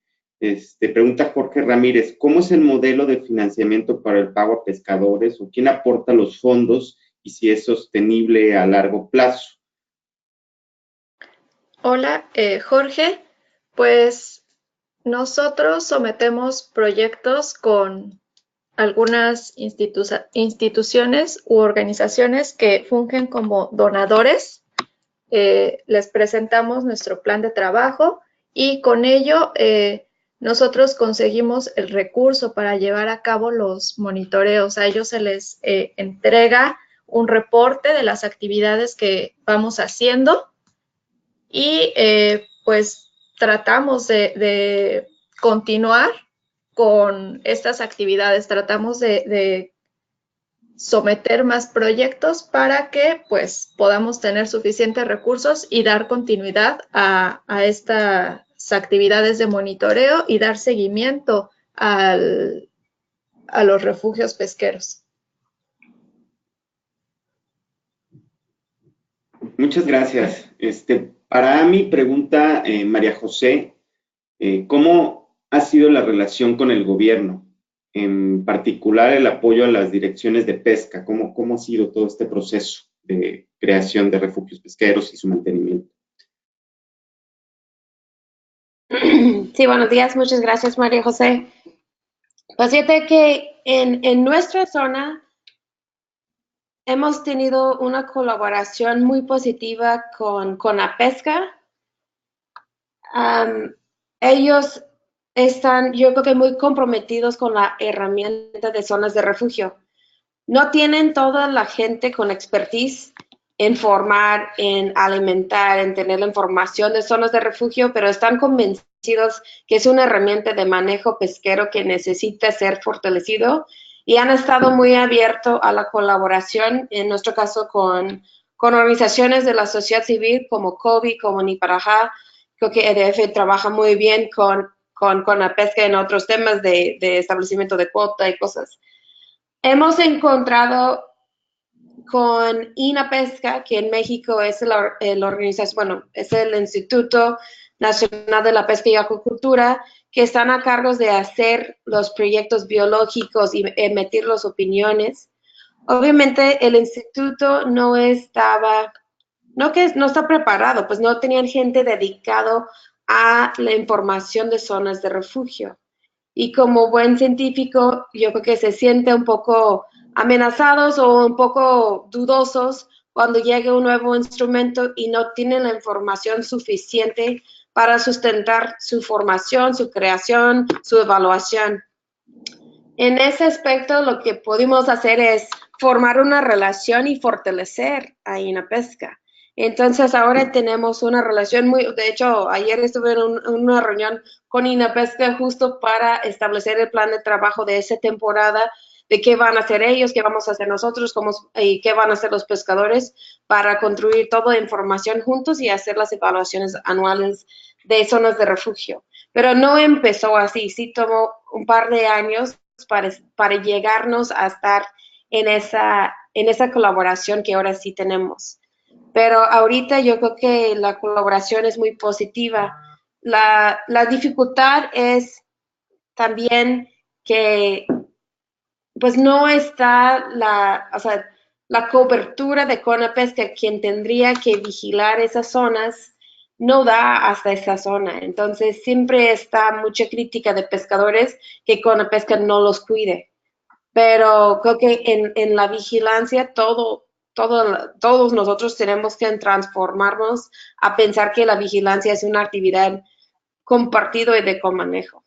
Pregunta Jorge Ramírez, ¿cómo es el modelo de financiamiento para el pago a pescadores o quién aporta los fondos y si es sostenible a largo plazo? Hola, Jorge. Pues nosotros sometemos proyectos con algunas instituciones u organizaciones que fungen como donadores. Les presentamos nuestro plan de trabajo y con ello nosotros conseguimos el recurso para llevar a cabo los monitoreos. A ellos se les entrega un reporte de las actividades que vamos haciendo y pues tratamos de continuar con estas actividades. Tratamos de someter más proyectos para que pues podamos tener suficientes recursos y dar continuidad a estas actividades de monitoreo y dar seguimiento a los refugios pesqueros. Muchas gracias. Para mi pregunta, María José, ¿cómo ha sido la relación con el gobierno? En particular, el apoyo a las direcciones de pesca. ¿Cómo ha sido todo este proceso de creación de refugios pesqueros y su mantenimiento? Sí, buenos días. Muchas gracias, María José. Pues fíjate que en nuestra zona hemos tenido una colaboración muy positiva con la pesca. Ellos están, yo creo que muy comprometidos con la herramienta de zonas de refugio. No tienen toda la gente con expertise en formar, en alimentar, en tener la información de zonas de refugio, pero están convencidos que es una herramienta de manejo pesquero que necesita ser fortalecido y han estado muy abiertos a la colaboración, en nuestro caso con organizaciones de la sociedad civil como COBI, como Niparajá. Creo que EDF trabaja muy bien con la pesca en otros temas de establecimiento de cuota y cosas. Hemos encontrado con INAPESCA, que en México es la organización, bueno, es el Instituto Nacional de la Pesca y Acuicultura, que están a cargo de hacer los proyectos biológicos y emitir las opiniones. Obviamente el instituto no está preparado, pues no tenían gente dedicado a la información de zonas de refugio. Y como buen científico, yo creo que se siente un poco amenazados o un poco dudosos cuando llegue un nuevo instrumento y no tienen la información suficiente para sustentar su formación, su creación, su evaluación. En ese aspecto, lo que pudimos hacer es formar una relación y fortalecer a INAPESCA. Entonces, ahora tenemos una relación de hecho, ayer estuve en una reunión con INAPESCA justo para establecer el plan de trabajo de esa temporada, de qué van a hacer ellos, qué vamos a hacer nosotros, y qué van a hacer los pescadores para construir toda la información juntos y hacer las evaluaciones anuales de zonas de refugio. Pero no empezó así, sí tomó un par de años para llegarnos a estar en esa colaboración que ahora sí tenemos. Pero ahorita yo creo que la colaboración es muy positiva. La dificultad es también que pues no está la cobertura de CONAPESCA, quien tendría que vigilar esas zonas, no da hasta esa zona. Entonces, siempre está mucha crítica de pescadores que CONAPESCA no los cuide. Pero creo que en la vigilancia todos nosotros tenemos que transformarnos a pensar que la vigilancia es una actividad compartida y de comanejo.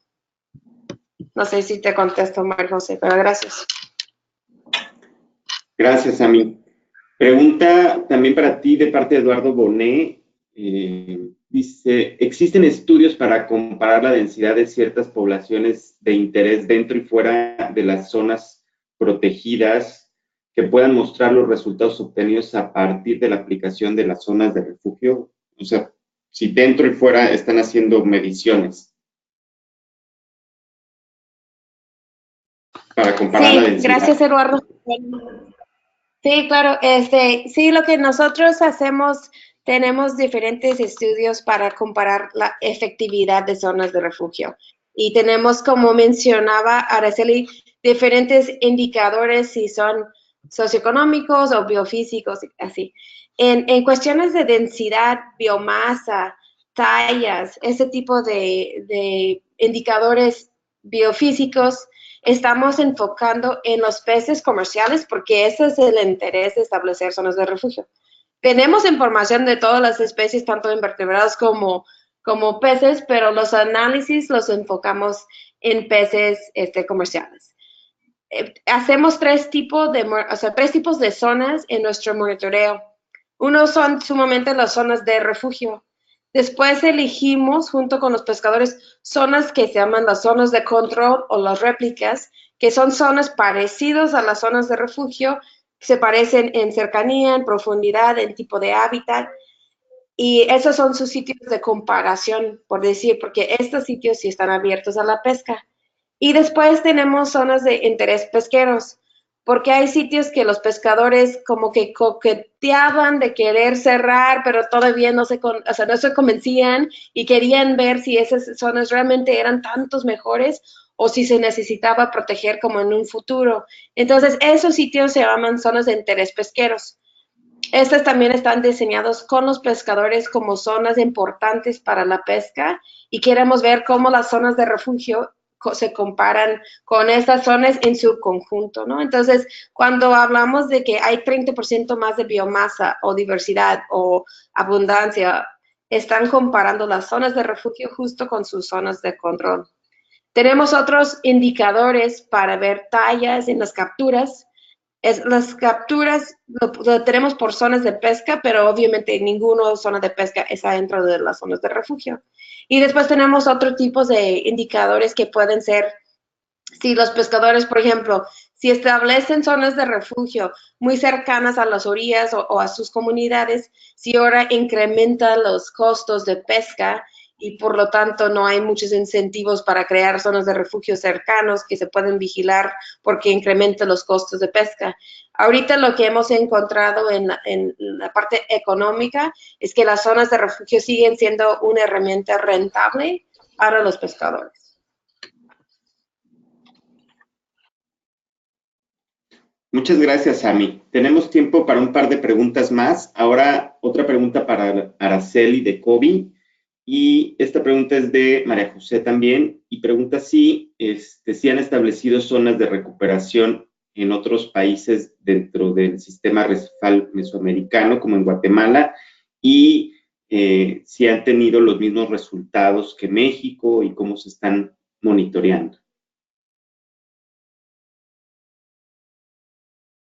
No sé si te contesto, María José, pero gracias. Gracias, Ami. Pregunta también para ti de parte de Eduardo Bonet. Dice, ¿existen estudios para comparar la densidad de ciertas poblaciones de interés dentro y fuera de las zonas protegidas que puedan mostrar los resultados obtenidos a partir de la aplicación de las zonas de refugio? O sea, si dentro y fuera están haciendo mediciones para comparar la densidad. Gracias, Eduardo. Sí, claro. Sí, lo que nosotros hacemos, tenemos diferentes estudios para comparar la efectividad de zonas de refugio. Y tenemos, como mencionaba Araceli, diferentes indicadores, si son socioeconómicos o biofísicos, así. En cuestiones de densidad, biomasa, tallas, ese tipo de indicadores biofísicos, estamos enfocando en los peces comerciales porque ese es el interés de establecer zonas de refugio. Tenemos información de todas las especies, tanto invertebrados como peces, pero los análisis los enfocamos en peces comerciales. Hacemos tres tipos de zonas en nuestro monitoreo. Uno son sumamente las zonas de refugio. Después elegimos, junto con los pescadores, zonas que se llaman las zonas de control o las réplicas, que son zonas parecidas a las zonas de refugio, se parecen en cercanía, en profundidad, en tipo de hábitat. Y esos son sus sitios de comparación, por decir, porque estos sitios sí están abiertos a la pesca. Y después tenemos zonas de interés pesqueros, porque hay sitios que los pescadores como que coqueteaban de querer cerrar, pero todavía no se convencían y querían ver si esas zonas realmente eran tantos mejores o si se necesitaba proteger como en un futuro. Entonces, esos sitios se llaman zonas de interés pesqueros. Estas también están diseñados con los pescadores como zonas importantes para la pesca y queremos ver cómo las zonas de refugio se comparan con estas zonas en su conjunto, ¿no? Entonces, cuando hablamos de que hay 30% más de biomasa o diversidad o abundancia, están comparando las zonas de refugio justo con sus zonas de control. Tenemos otros indicadores para ver tallas en las capturas. Las capturas lo tenemos por zonas de pesca, pero obviamente ninguna zona de pesca está dentro de las zonas de refugio. Y después tenemos otro tipo de indicadores que pueden ser, si los pescadores, por ejemplo, si establecen zonas de refugio muy cercanas a las orillas o a sus comunidades, si ahora incrementan los costos de pesca y por lo tanto no hay muchos incentivos para crear zonas de refugio cercanos que se pueden vigilar porque incrementan los costos de pesca. Ahorita lo que hemos encontrado en la parte económica es que las zonas de refugio siguen siendo una herramienta rentable para los pescadores. Muchas gracias, Ami. Tenemos tiempo para un par de preguntas más. Ahora, otra pregunta para Araceli de COVID. Y esta pregunta es de María José también. Y pregunta si han establecido zonas de recuperación en otros países dentro del sistema arrecifal mesoamericano, como en Guatemala, y si han tenido los mismos resultados que México y cómo se están monitoreando.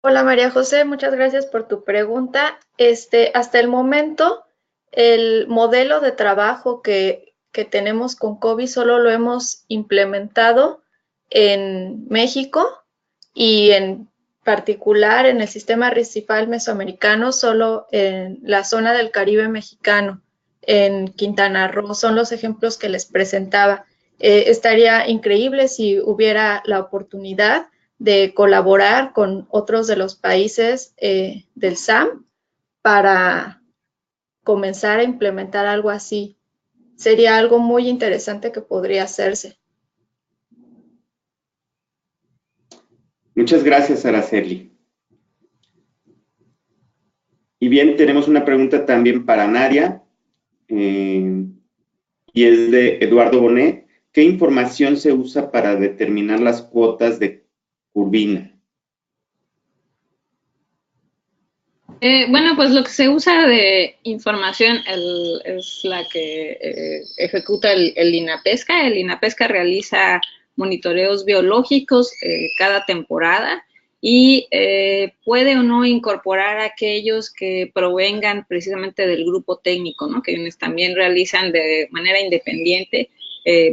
Hola María José, muchas gracias por tu pregunta. Hasta el momento, el modelo de trabajo que tenemos con COVID solo lo hemos implementado en México y en particular en el sistema arrecifal mesoamericano, solo en la zona del Caribe mexicano, en Quintana Roo, son los ejemplos que les presentaba. Estaría increíble si hubiera la oportunidad de colaborar con otros de los países del SAM para comenzar a implementar algo así. Sería algo muy interesante que podría hacerse. Muchas gracias, Araceli. Y bien, tenemos una pregunta también para Nadia, y es de Eduardo Bonet. ¿Qué información se usa para determinar las cuotas de Curvina? Bueno, pues lo que se usa de información es la que ejecuta el INAPESCA. El INAPESCA realiza monitoreos biológicos cada temporada y puede o no incorporar aquellos que provengan precisamente del grupo técnico, ¿no? Que también realizan de manera independiente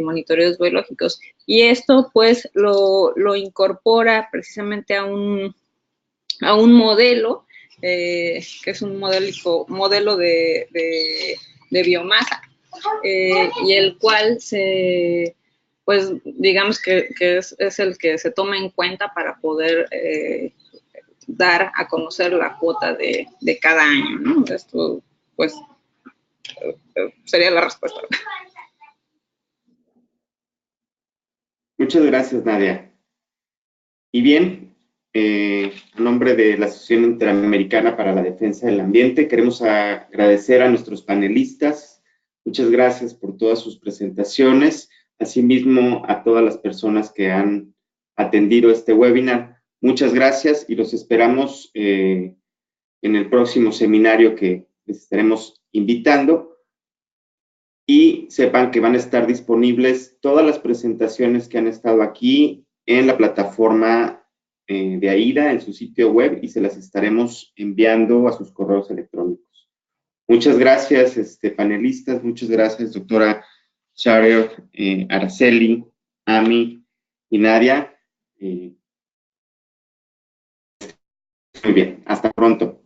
monitoreos biológicos. Y esto pues lo incorpora precisamente a un modelo, que es un modelo de biomasa, y el cual pues digamos que es el que se toma en cuenta para poder dar a conocer la cuota de cada año, ¿no? Esto, pues, sería la respuesta. Muchas gracias, Nadia. Y bien, a nombre de la Asociación Interamericana para la Defensa del Ambiente, queremos agradecer a nuestros panelistas. Muchas gracias por todas sus presentaciones. Asimismo, a todas las personas que han atendido este webinar. Muchas gracias y los esperamos en el próximo seminario que les estaremos invitando. Y sepan que van a estar disponibles todas las presentaciones que han estado aquí en la plataforma de AIDA, en su sitio web, y se las estaremos enviando a sus correos electrónicos. Muchas gracias, panelistas. Muchas gracias, doctora Sharer, Araceli, Ami y Nadia. Muy bien, hasta pronto.